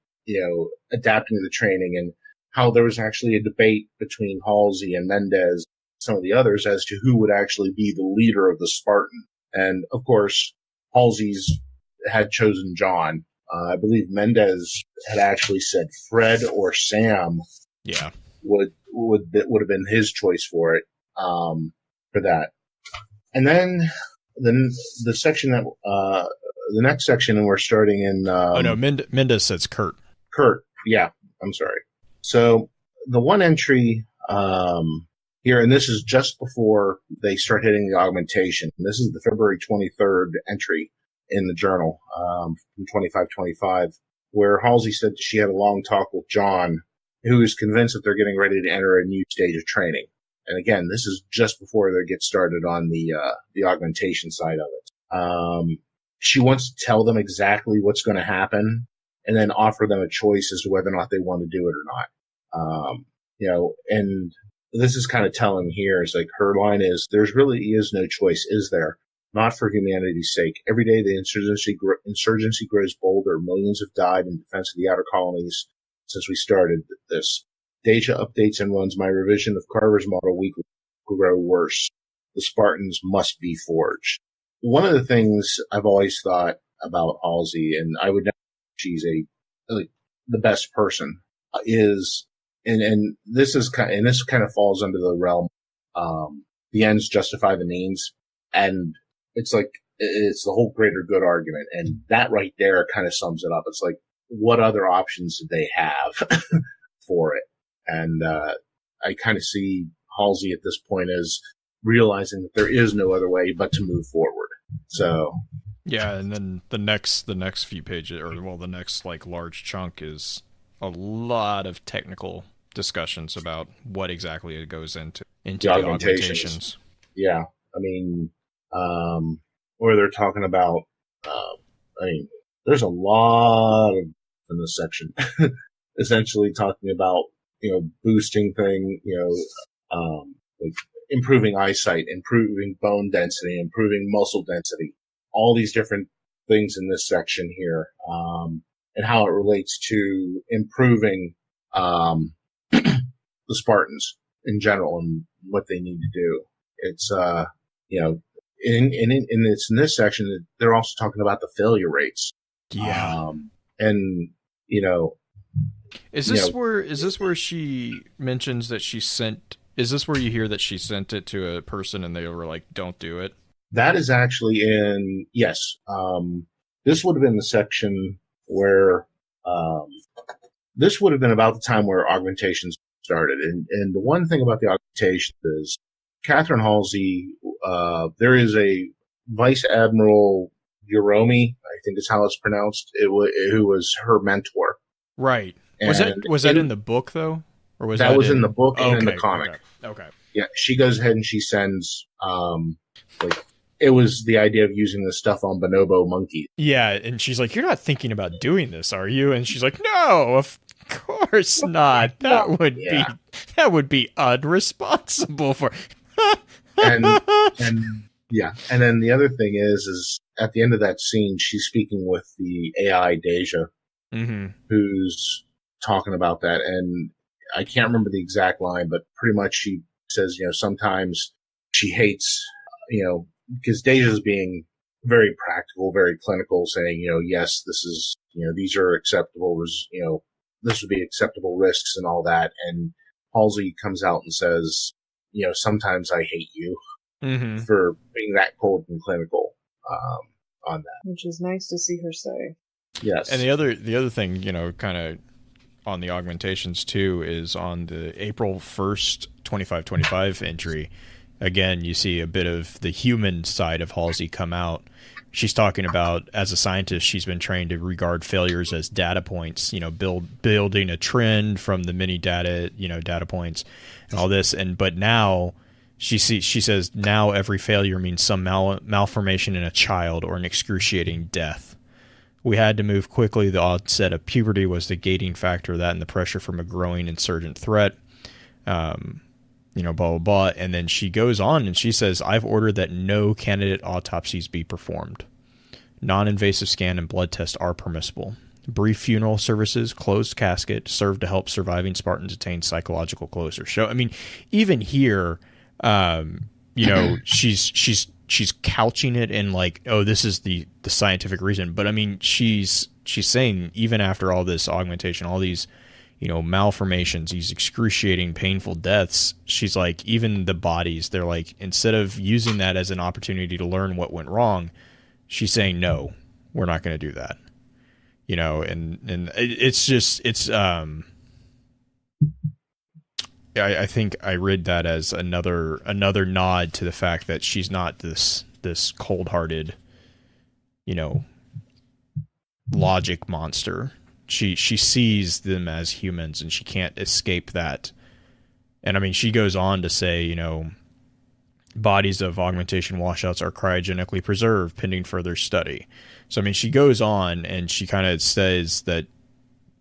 adapting to the training, and how there was actually a debate between Halsey and Mendez, some of the others, as to who would actually be the leader of the Spartan. And of course, Halsey's had chosen John. I believe Mendez had actually said Fred or Sam. Yeah, would have been his choice for it, for that. And then the section that the next section, and we're starting in. Mendez says Kurt. Kurt, yeah, I'm sorry. So the one entry here, and this is just before they start hitting the augmentation. This is the February 23rd entry in the journal, from 2525, where Halsey said she had a long talk with John, who is convinced that they're getting ready to enter a new stage of training. And again, this is just before they get started on the augmentation side of it. She wants to tell them exactly what's going to happen, and then offer them a choice as to whether or not they want to do it or not. And this is kind of telling here. It's like her line is, "There's really is no choice, is there? Not for humanity's sake. Every day the insurgency grows bolder. Millions have died in defense of the outer colonies since we started this. Data updates and runs my revision of Carver's model weekly will grow worse. The Spartans must be forged." One of the things I've always thought about Halsey, and I would know she's the best person, is, and this kind of falls under the realm, the ends justify the means, and it's like, it's the whole greater good argument, and that right there kind of sums it up. It's like, what other options did they have for it? And I kind of see Halsey at this point as realizing that there is no other way but to move forward. So yeah, and then the next few pages, the next large chunk, is a lot of technical discussions about what exactly it goes into the augmentations. Yeah, I mean, where they're talking about, there's a lot in this section, essentially talking about, boosting like improving eyesight, improving bone density, improving muscle density, all these different things in this section here, and how it relates to improving, the Spartans in general and what they need to do. It's, it's in this section that they're also talking about the failure rates. Yeah. Is this where she mentions that is this where you hear that she sent it to a person and they were like, "Don't do it"? That is actually yes. This would have been the section where, this would have been about the time where augmentations started. And the one thing about the augmentation is Catherine Halsey, there is a Vice Admiral Uromi, I think is how it's pronounced, who was her mentor. Right. Was that in the book though? Or was that in the book and in the comic? Okay. Yeah, she goes ahead and she sends, it was the idea of using this stuff on bonobo monkeys. Yeah, and she's like, "You're not thinking about doing this, are you?" And she's like, "No, of course not. That would be unresponsible for." and then the other thing is at the end of that scene, she's speaking with the AI Deja, who's talking about that, and I can't remember the exact line, but pretty much she says, sometimes she hates, because Deja's being very practical, very clinical, saying, yes, this is, these are acceptable, this would be acceptable risks and all that. And Halsey comes out and says, sometimes I hate you for being that cold and clinical on that. Which is nice to see her say. Yes. And the other thing, kind of on the augmentations too, is on the April 1st, 2525 entry. Again, you see a bit of the human side of Halsey come out. She's talking about, as a scientist, she's been trained to regard failures as data points, building a trend from the many data points and all this. But now she says now every failure means some malformation in a child or an excruciating death. We had to move quickly. The onset of puberty was the gating factor of that, and the pressure from a growing insurgent threat. Blah, blah, blah. And then she goes on and she says, I've ordered that no candidate autopsies be performed. Non-invasive scan and blood tests are permissible. Brief funeral services, closed casket, serve to help surviving Spartans attain psychological closure. So, I mean, even here, she's couching it in like, oh, this is the scientific reason. But I mean, she's saying even after all this augmentation, all these, malformations, these excruciating, painful deaths, she's like, even the bodies, they're like, instead of using that as an opportunity to learn what went wrong, she's saying, no, we're not going to do that. And it's just, I think I read that as another nod to the fact that she's not this cold-hearted, logic monster. She sees them as humans, and she can't escape that. And I mean, she goes on to say, bodies of augmentation washouts are cryogenically preserved pending further study. So I mean, she goes on and she kind of says that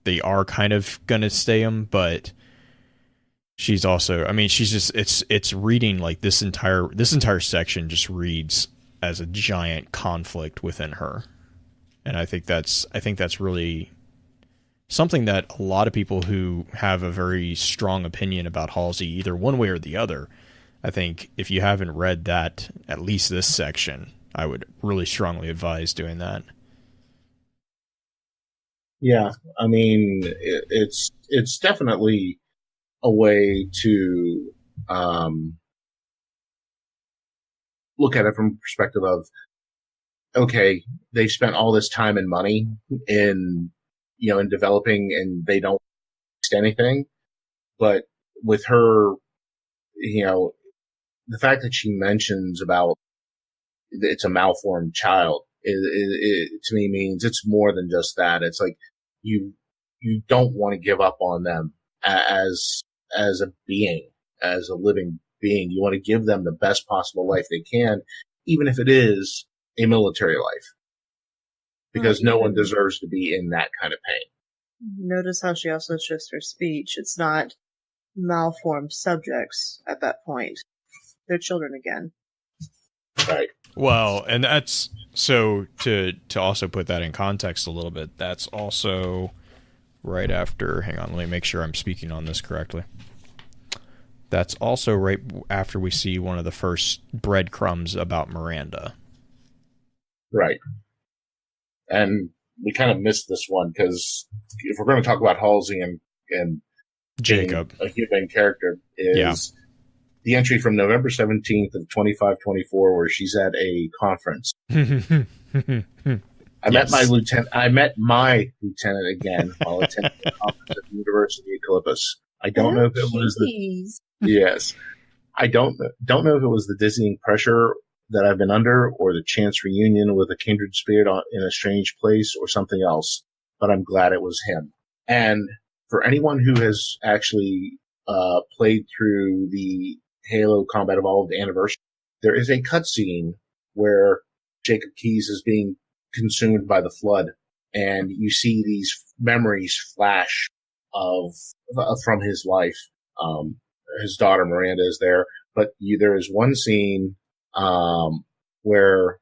they are kind of going to stay them, but she's also, I mean, she's just, it's reading like this entire section just reads as a giant conflict within her. And I think that's really something that a lot of people who have a very strong opinion about Halsey, either one way or the other, I think if you haven't read that, at least this section, I would really strongly advise doing that. Yeah, I mean, it's definitely a way to look at it from the perspective of, okay, they've spent all this time and money in developing, and they don't waste anything. But with her, the fact that she mentions about it's a malformed child, it to me means it's more than just that. It's like you don't want to give up on them as a being, as a living being. You want to give them the best possible life they can, even if it is a military life, because no one deserves to be in that kind of pain. Notice how she also shifts her speech. It's not malformed subjects at that point. They're children again. Right. Well, and that's, so to also put that in context a little bit, that's also right after, hang on, let me make sure I'm speaking on this correctly. That's also right after we see one of the first breadcrumbs about Miranda. Right. And we kind of missed this one because if we're going to talk about Halsey and Jacob, a human character, is the entry from November 17th of 2524, where she's at a conference. I met my lieutenant again while attending a conference at the University of Columbus. I don't know if it was yes. I don't know if it was the dizzying pressure that I've been under, or the chance reunion with a kindred spirit in a strange place, or something else, but I'm glad it was him. And for anyone who has actually played through the Halo Combat Evolved Anniversary, there is a cutscene where Jacob Keyes is being consumed by the flood, and you see these memories flash from his life. His daughter Miranda is there, but there is one scene where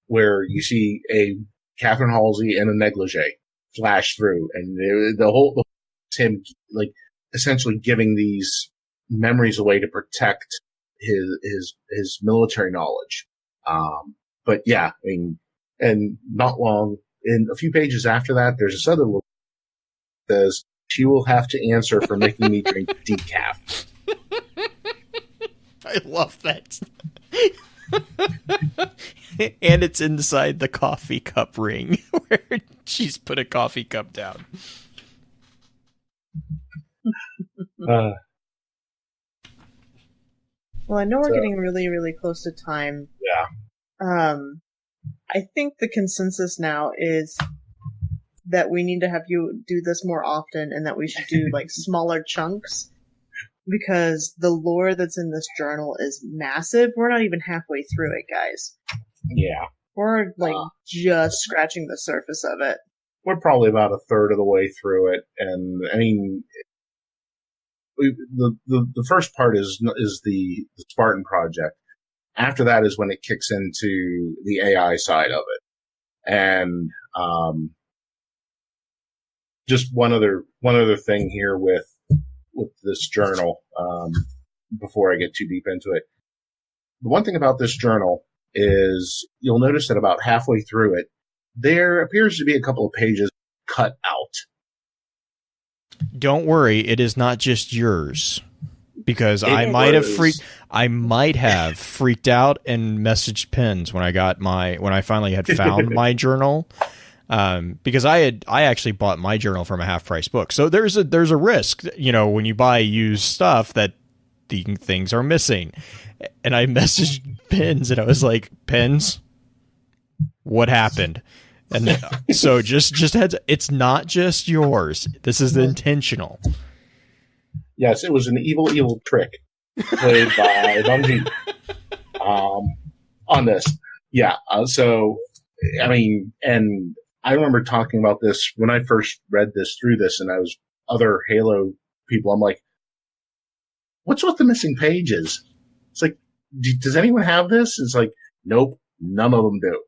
you see a Catherine Halsey in a negligee flash through, and the whole him like essentially giving these memories away to protect his military knowledge. But yeah, I mean, and not long, in a few pages after that, there's this other little that says, she will have to answer for making me drink decaf. I love that. And it's inside the coffee cup ring where she's put a coffee cup down. Well, I know we're getting really, really close to time. Yeah. I think the consensus now is that we need to have you do this more often and that we should do like smaller chunks because the lore that's in this journal is massive. We're not even halfway through it, guys. Yeah. We're like just scratching the surface of it. We're probably about a third of the way through it. And I mean, the first part is the Spartan project. After that is when it kicks into the AI side of it. And, just one other thing here with this journal, before I get too deep into it. The one thing about this journal is you'll notice that about halfway through it, there appears to be a couple of pages cut out. Don't worry, it is not just yours. Because I might have freaked out and messaged Pens when I finally had found my journal. Because I actually bought my journal from a half price book. So there's a risk, when you buy used stuff that the things are missing. And I messaged Pens and I was like, Pens, what happened? And so just heads, it's not just yours. This is intentional. Yes, it was an evil trick played by Bungie on this. Yeah, so, I mean, and I remember talking about this when I first read this through this, and I was other Halo people. I'm like, what's with the missing pages? It's like, does anyone have this? It's like, nope, none of them do.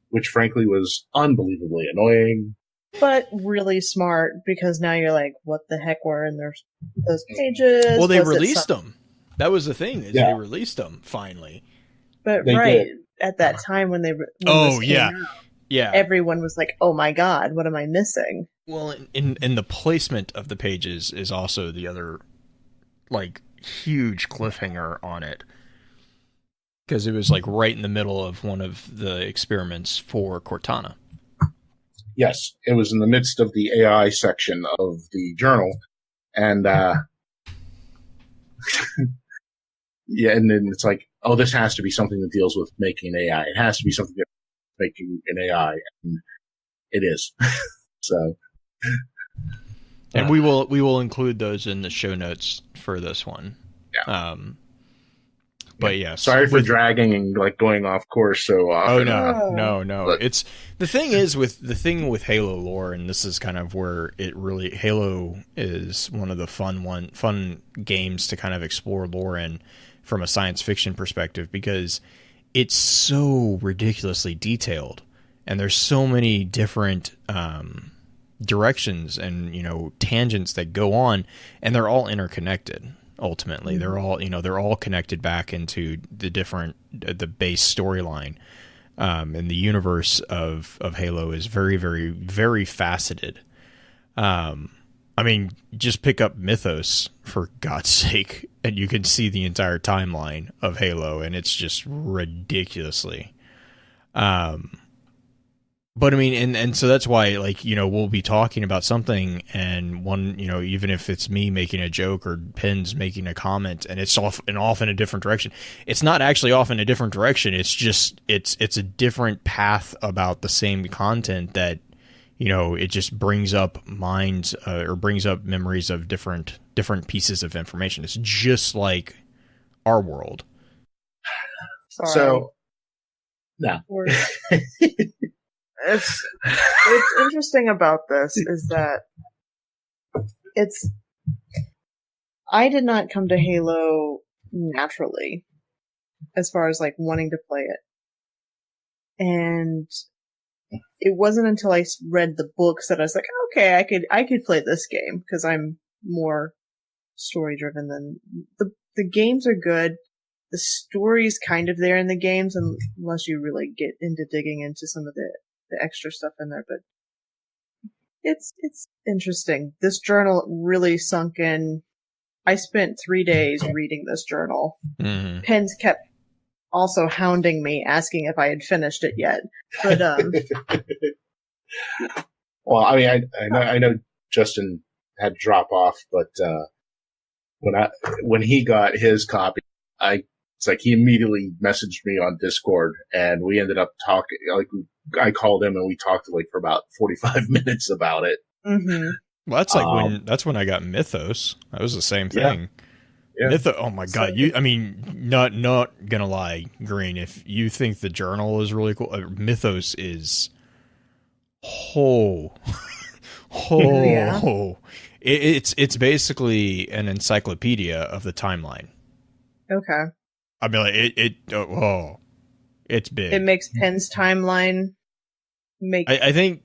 Which, frankly, was unbelievably annoying. But really smart, because now you're like, what the heck were in those pages? Well, they released them. That was the thing, is they released them, finally. But at that time when this came out, everyone was like, oh my god, what am I missing? Well, in the placement of the pages is also the other, like, huge cliffhanger on it. Because it was, like, right in the middle of one of the experiments for Cortana. Yes, it was in the midst of the AI section of the journal, and yeah, and then it's like, oh, this has to be something that deals with making an AI. It has to be something that making an AI, and it is. So, and we will include those in the show notes for this one. Yeah. But yes, sorry for dragging and like going off course so often. Oh no. But it's the thing is with Halo lore, and this is kind of where Halo is one of the fun games to kind of explore lore in from a science fiction perspective, because it's so ridiculously detailed, and there's so many different directions and tangents that go on, and they're all interconnected. Ultimately, they're all connected back into the base storyline, and the universe of Halo is very, very, very faceted. I mean, just pick up Mythos, for God's sake, and you can see the entire timeline of Halo, and it's just ridiculously. But I mean, and so that's why, like, we'll be talking about something, and one, even if it's me making a joke or Pens making a comment, and it's off in a different direction, it's not actually off in a different direction. It's just, it's a different path about the same content that, it just brings up minds, or brings up memories of different pieces of information. It's just like our world. Sorry. So, no. It's interesting about this is that I did not come to Halo naturally as far as like wanting to play it. And it wasn't until I read the books that I was like, okay, I could play this game, because I'm more story driven than the games are good. the story's kind of there in the games, unless you really get into digging into some of the extra stuff in there. But it's interesting. This journal really sunk in. I spent 3 days reading this journal. Mm-hmm. Pens kept also hounding me, asking if I had finished it yet. But well, I mean, I know Justin had to drop off, but when he got his copy, it's like he immediately messaged me on Discord, and we ended up talking. Like, I called him and we talked like for about 45 minutes about it. Mm-hmm. Well, that's like that's when I got Mythos. That was the same thing. Yeah. Mythos. Oh my god! Not gonna lie, Green. If you think the journal is really cool, Mythos is. Yeah. It's basically an encyclopedia of the timeline. Okay. I mean, like it's big. It makes Pen's timeline I think.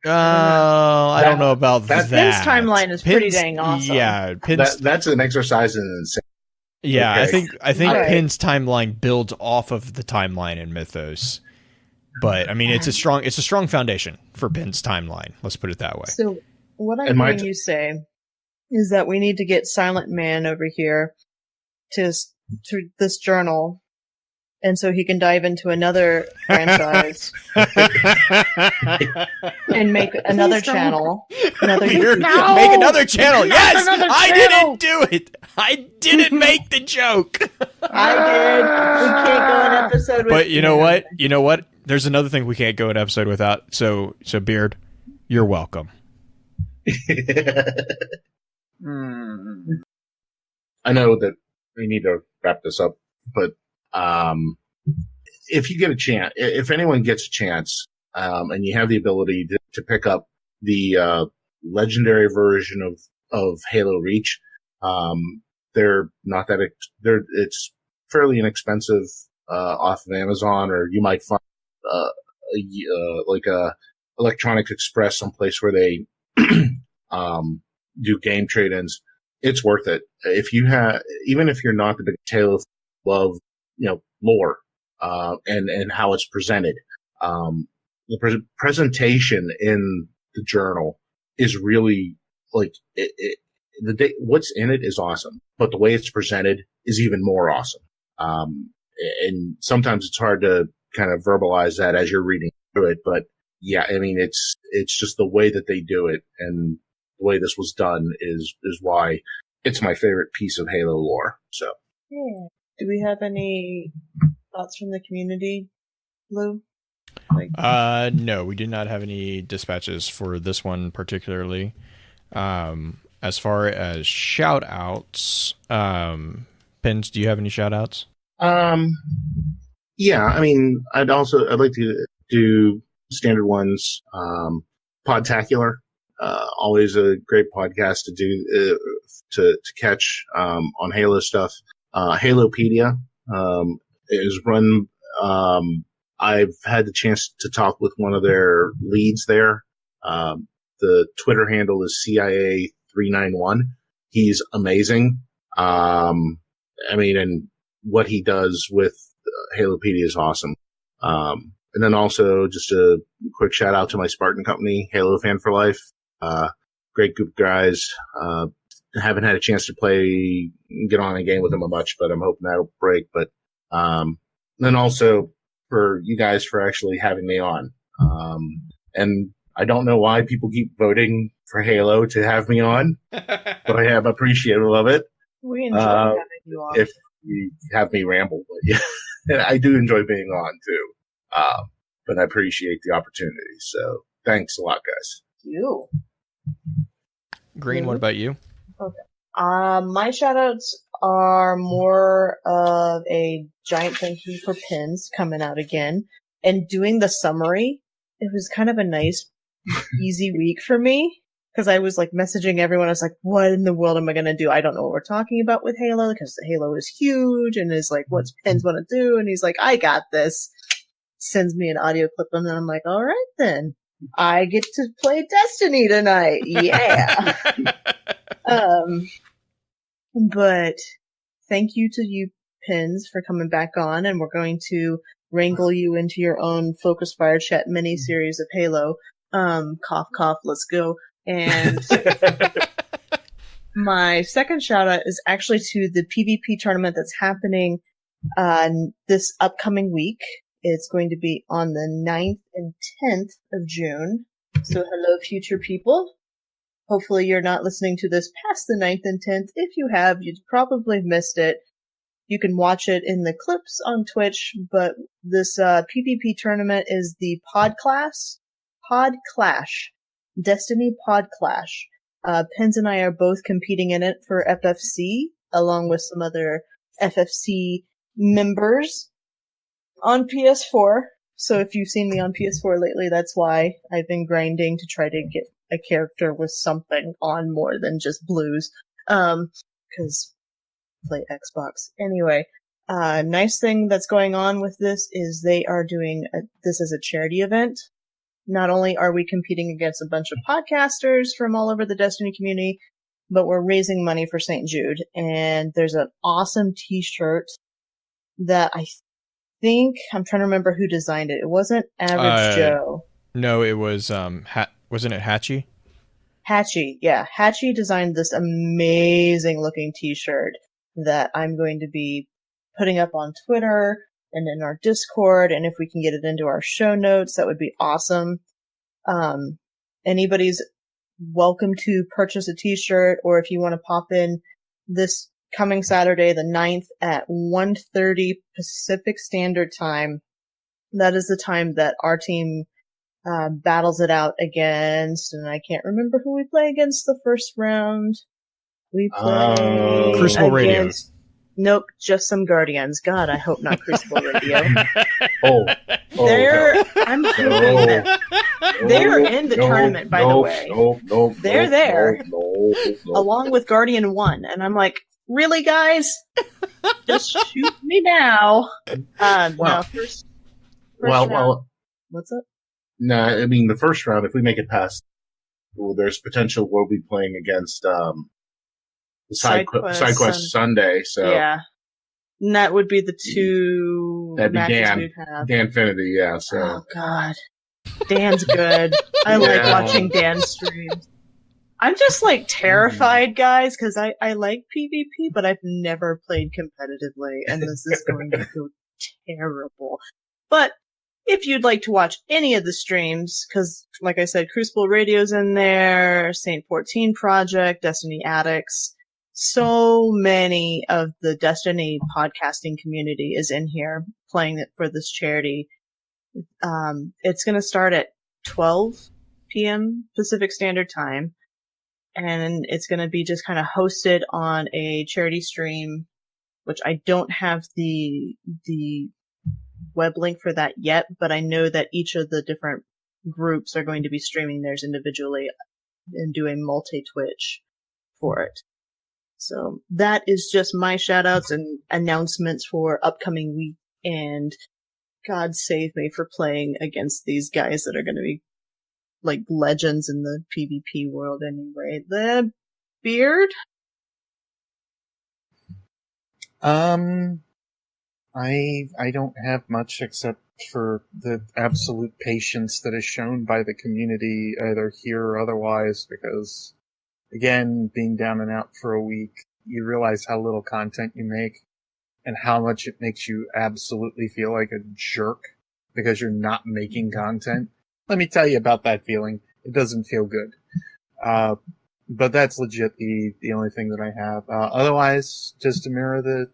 I don't know about that. Pen's timeline is pretty dang awesome. Yeah, that's an exercise in insanity. Yeah, Okay. I think Right. Pen's timeline builds off of the timeline in Mythos. But I mean, it's a strong foundation for Pen's timeline. Let's put it that way. So what I'm And my hearing you say is that we need to get Silent Man over here to this journal, and so he can dive into another franchise and make another channel. Make another channel. Yes, I didn't do it. I didn't make the joke. I did. We can't go an episode with. But you know what? You know what? There's another thing we can't go an episode without. So Beard, you're welcome. I know that we need to wrap this up, but if you get a chance, if anyone gets a chance, and you have the ability to pick up the legendary version of Halo Reach, they're not that it's fairly inexpensive off of Amazon, or you might find like a Electronics Express, someplace where they do game trade-ins. It's worth it. If you even if you're not the big Halo love, lore, and how it's presented. The presentation in the journal is really like what's in it is awesome, but the way it's presented is even more awesome. And sometimes it's hard to kind of verbalize that as you're reading through it, but yeah, I mean, it's just the way that they do it, and the way this was done is why it's my favorite piece of Halo lore. So, Yeah. Do we have any thoughts from the community, Lou? No, we did not have any dispatches for this one particularly. As far as shout outs, Pins, do you have any shout outs? Yeah, I mean, I'd like to do standard ones. Podtacular, always a great podcast to do, to catch, on Halo stuff. Halopedia, is run, I've had the chance to talk with one of their leads there. The Twitter handle is CIA391. He's amazing. I mean, and what he does with Halopedia is awesome. And then also just a quick shout out to my Spartan company, Halo Fan for Life. Great group of guys. Haven't had a chance to get on a game with them much, but I'm hoping that'll break. But, then also for you guys for actually having me on. And I don't know why people keep voting for Halo to have me on, but I am appreciative of it. We enjoy having you on. If you have me ramble, but yeah, and I do enjoy being on too. But I appreciate the opportunity. So thanks a lot, guys. You. Green, what about you? Okay. My shoutouts are more of a giant thank you for Pins coming out again and doing the summary. It was kind of a nice, easy week for me because I was like messaging everyone. I was like, what in the world am I going to do? I don't know what we're talking about with Halo because Halo is huge and is like, what's Pins want to do? And he's like, I got this. Sends me an audio clip and then I'm like, all right then. I get to play Destiny tonight. Yeah. But thank you to you, Pins, for coming back on, and we're going to wrangle you into your own Focus Fire Chat mini-series of Halo. Cough, cough, let's go. And my second shout-out is actually to the PvP tournament that's happening this upcoming week. It's going to be on the 9th and 10th of June. So hello, future people. Hopefully you're not listening to this past the 9th and 10th. If you have, you'd probably missed it. You can watch it in the clips on Twitch, but this PvP tournament is the Pod Clash, Destiny Pod Clash. Pens and I are both competing in it for FFC, along with some other FFC members on PS4. So if you've seen me on PS4 lately, that's why I've been grinding to try to get a character with something on more than just blues. 'Cause play Xbox. Anyway, nice thing that's going on with this is they are doing this as a charity event. Not only are we competing against a bunch of podcasters from all over the Destiny community, but we're raising money for St. Jude. And there's an awesome t-shirt that I think, I'm trying to remember who designed it. It wasn't Average Joe. No, it was, wasn't it Hatchie? Hatchie, yeah. Hatchie designed this amazing looking t-shirt that I'm going to be putting up on Twitter and in our Discord, and if we can get it into our show notes, that would be awesome. Anybody's welcome to purchase a t-shirt, or if you want to pop in this coming Saturday, the 9th at 1:30 Pacific Standard Time. That is the time that our team battles it out against, and I can't remember who we play against the first round. We play Crucible Radio. Nope, just some Guardians. God, I hope not Crucible Radio. I'm hoping that they're in the tournament, by the way. They're there, along with Guardian 1, and I'm like, really, guys? Just shoot me now. No, first round. What's up? No, I mean, the first round, if we make it past, well, there's potential we'll be playing against Side Quest Sunday. So yeah, and that would be the two that'd be matches we'd have. Dan Finity, yeah. So. Oh God, Dan's good. I like watching Dan streams. I'm just like terrified, guys, because I like PvP, but I've never played competitively, and this is going to go terrible. But if you'd like to watch any of the streams, because like I said, Crucible Radio's in there, Saint 14 Project, Destiny Addicts, so many of the Destiny podcasting community is in here playing it for this charity. It's going to start at 12 p.m. Pacific Standard Time, and it's going to be just kind of hosted on a charity stream, which I don't have the web link for that yet, but I know that each of the different groups are going to be streaming theirs individually and doing multi-Twitch for it. So that is just my shout outs and announcements for upcoming week, and God save me for playing against these guys that are going to be like legends in the PvP world anyway. The Beard? I don't have much except for the absolute patience that is shown by the community, either here or otherwise, because, again, being down and out for a week, you realize how little content you make and how much it makes you absolutely feel like a jerk because you're not making content. Let me tell you about that feeling. It doesn't feel good. But that's legit the only thing that I have. Otherwise, just to mirror the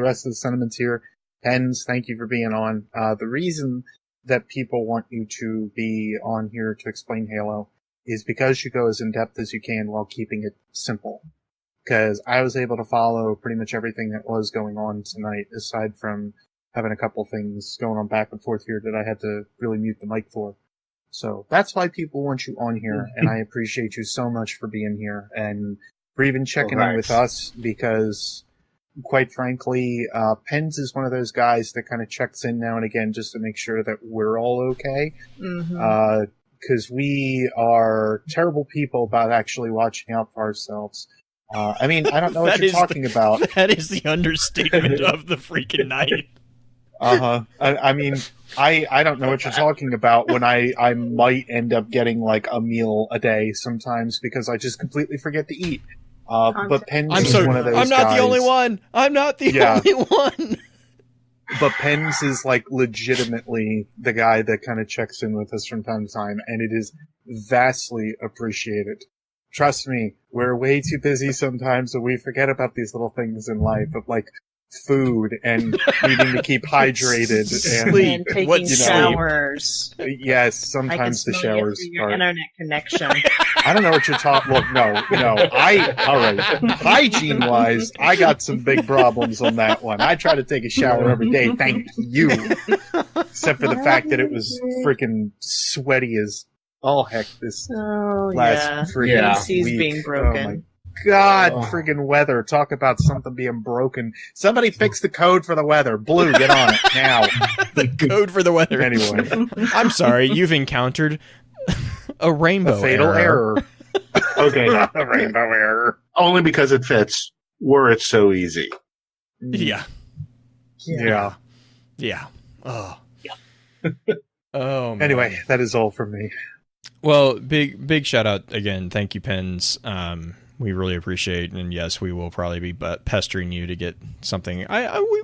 rest of the sentiments here, Pens, thank you for being on. The reason that people want you to be on here to explain Halo is because you go as in-depth as you can while keeping it simple. Because I was able to follow pretty much everything that was going on tonight, aside from having a couple things going on back and forth here that I had to really mute the mic for. So that's why people want you on here, and I appreciate you so much for being here and for even checking in with us, because quite frankly, Pens is one of those guys that kind of checks in now and again just to make sure that we're all okay. Because we are terrible people about actually watching out for ourselves. I mean, I don't know what That you're is talking about. That is the understatement of the freaking night. I mean, I don't know what you're talking about when I might end up getting like a meal a day sometimes because I just completely forget to eat. But Pens is one of those I'm not guys. the only one. I'm not the only one. But Pens is like legitimately the guy that kind of checks in with us from time to time, and it is vastly appreciated. Trust me, we're way too busy sometimes, so we forget about these little things in life of like food and needing to keep hydrated And taking Sleep. showers. Yes, I can sometimes the smell showers you through your are. internet connection. I don't know what you're talking. Look, no. All right. Hygiene wise, I got some big problems on that one. I try to take a shower every day. Thank you. Except for the fact that it was freaking sweaty as all heck this Oh last freaking Yeah. AC's week. being broken. Oh my God, Oh. freaking weather. Talk about something being broken. Somebody fix the code for the weather. Blue, get on it now. The code for the weather. Anyway, I'm sorry. You've encountered a rainbow a fatal error. Okay. A rainbow error. Only because it fits. Were it so easy. Yeah. Yeah. Yeah. Oh. Oh. Man. Anyway, that is all from me. Well, big shout out again. Thank you, Pens. We really appreciate, and yes, we will probably be pestering you to get something.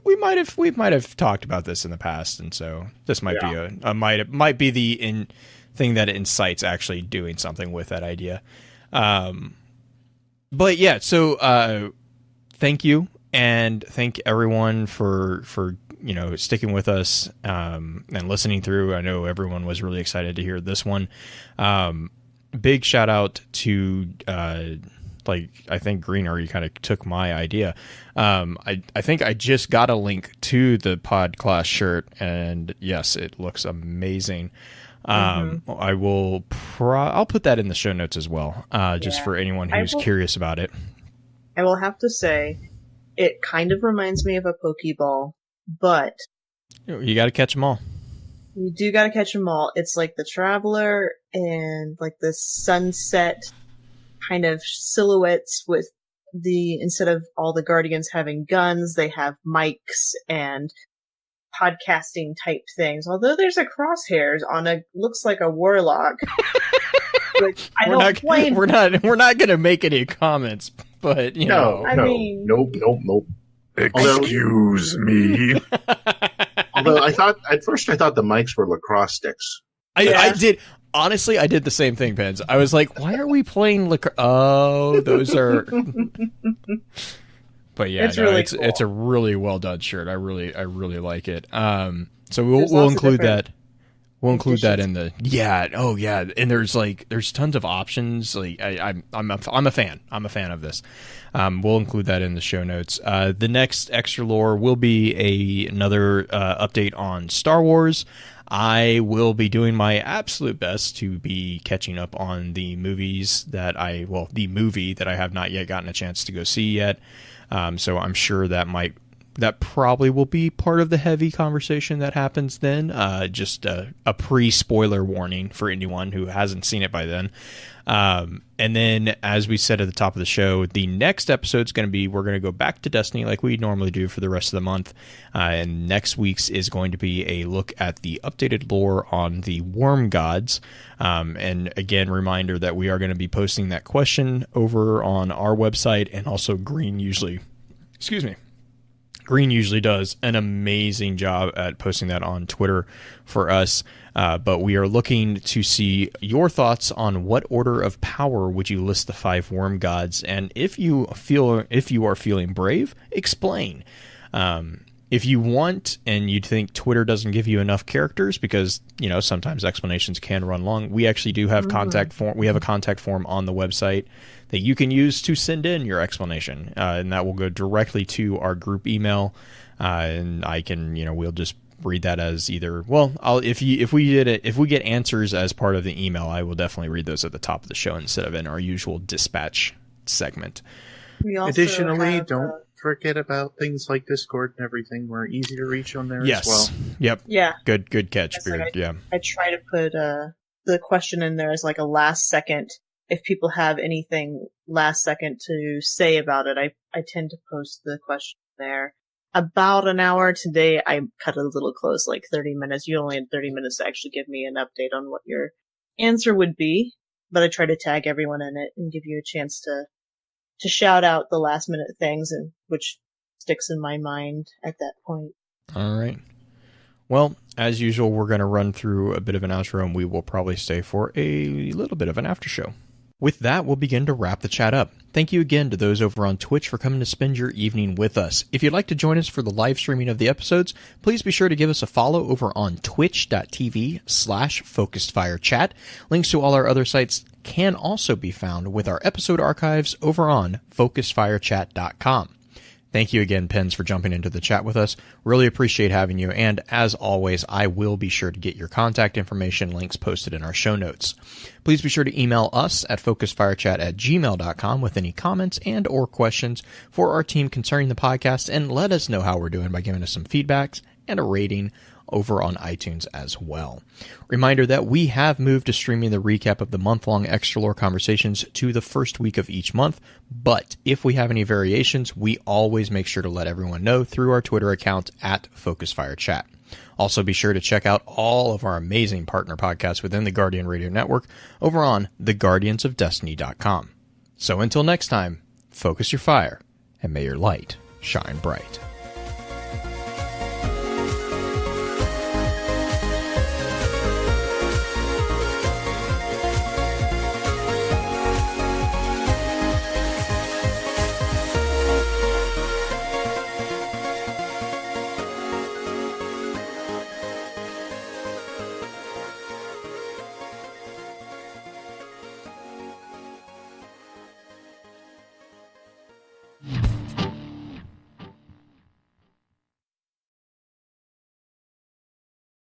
We might have talked about this in the past, and so this might be might be the thing that incites actually doing something with that idea. But yeah, so thank you, and thank everyone for sticking with us and listening through. I know everyone was really excited to hear this one. Big shout out to I think Green already kind of took my idea. I think I just got a link to the pod class shirt, and yes, it looks amazing. I will I'll put that in the show notes as well, just for anyone who's curious about it. I will have to say, it kind of reminds me of a Pokeball, but You got to catch them all. you do gotta catch them all. It's like the Traveler and like the sunset kind of silhouettes with instead of all the Guardians having guns, they have mics and podcasting type things. Although there's a crosshairs on looks like a warlock. Which I don't blame. We're not going to make any comments, but No, I mean- nope. Excuse me. Although at first I thought the mics were lacrosse sticks. I did. Honestly, I did the same thing, Pens. I was like, why are we playing Oh, those are... But yeah, It's really cool. It's a really well done shirt. I really like it. So we'll There's lots of include different that. We'll include that in editions. the and there's tons of options. Like I'm a fan. I'm a fan of this. We'll include that in the show notes. The next extra lore will be another update on Star Wars. I will be doing my absolute best to be catching up on the movies the movie that I have not yet gotten a chance to go see yet. So I'm sure that probably will be part of the heavy conversation that happens then. Just a pre-spoiler warning for anyone who hasn't seen it by then. And then, as we said at the top of the show, the next episode is going to be, we're going to go back to Destiny like we normally do for the rest of the month. And next week's is going to be a look at the updated lore on the worm gods. And again, reminder that we are going to be posting that question over on our website, and also Green usually does an amazing job at posting that on Twitter for us. But we are looking to see your thoughts on what order of power would you list the 5 worm gods, and if you are feeling brave, explain. If you want and you think Twitter doesn't give you enough characters, because sometimes explanations can run long, we actually do have contact form. We have a contact form on the website that you can use to send in your explanation, and that will go directly to our group email. And I can, we'll just read that as either. Well, if we get answers as part of the email, I will definitely read those at the top of the show instead of in our usual dispatch segment. We also Additionally, have, don't forget about things like Discord and everything. We're easy to reach on there as well. Yep. Yeah. Good catch, Yes, Beard. like Yeah. I try to put the question in there as like a last second if people have anything last second to say about it, I tend to post the question there. About an hour today, I cut it a little close, like 30 minutes. You only had 30 minutes to actually give me an update on what your answer would be, but I try to tag everyone in it and give you a chance to shout out the last minute things, and which sticks in my mind at that point. All right. Well, as usual, we're going to run through a bit of an outro, and we will probably stay for a little bit of an after show. With that, we'll begin to wrap the chat up. Thank you again to those over on Twitch for coming to spend your evening with us. If you'd like to join us for the live streaming of the episodes, please be sure to give us a follow over on twitch.tv/FocusedFireChat. Links to all our other sites can also be found with our episode archives over on FocusedFireChat.com. Thank you again, Pens, for jumping into the chat with us. Really appreciate having you. And as always, I will be sure to get your contact information links posted in our show notes. Please be sure to email us at focusedfirechat@gmail.com with any comments and or questions for our team concerning the podcast, and let us know how we're doing by giving us some feedbacks and a rating over on iTunes as well. Reminder that we have moved to streaming the recap of the month-long Extra Lore conversations to the first week of each month, but if we have any variations, we always make sure to let everyone know through our Twitter account at FocusedFireChat. Also be sure to check out all of our amazing partner podcasts within the Guardian Radio Network over on theguardiansofdestiny.com. So until next time, focus your fire, and may your light shine bright.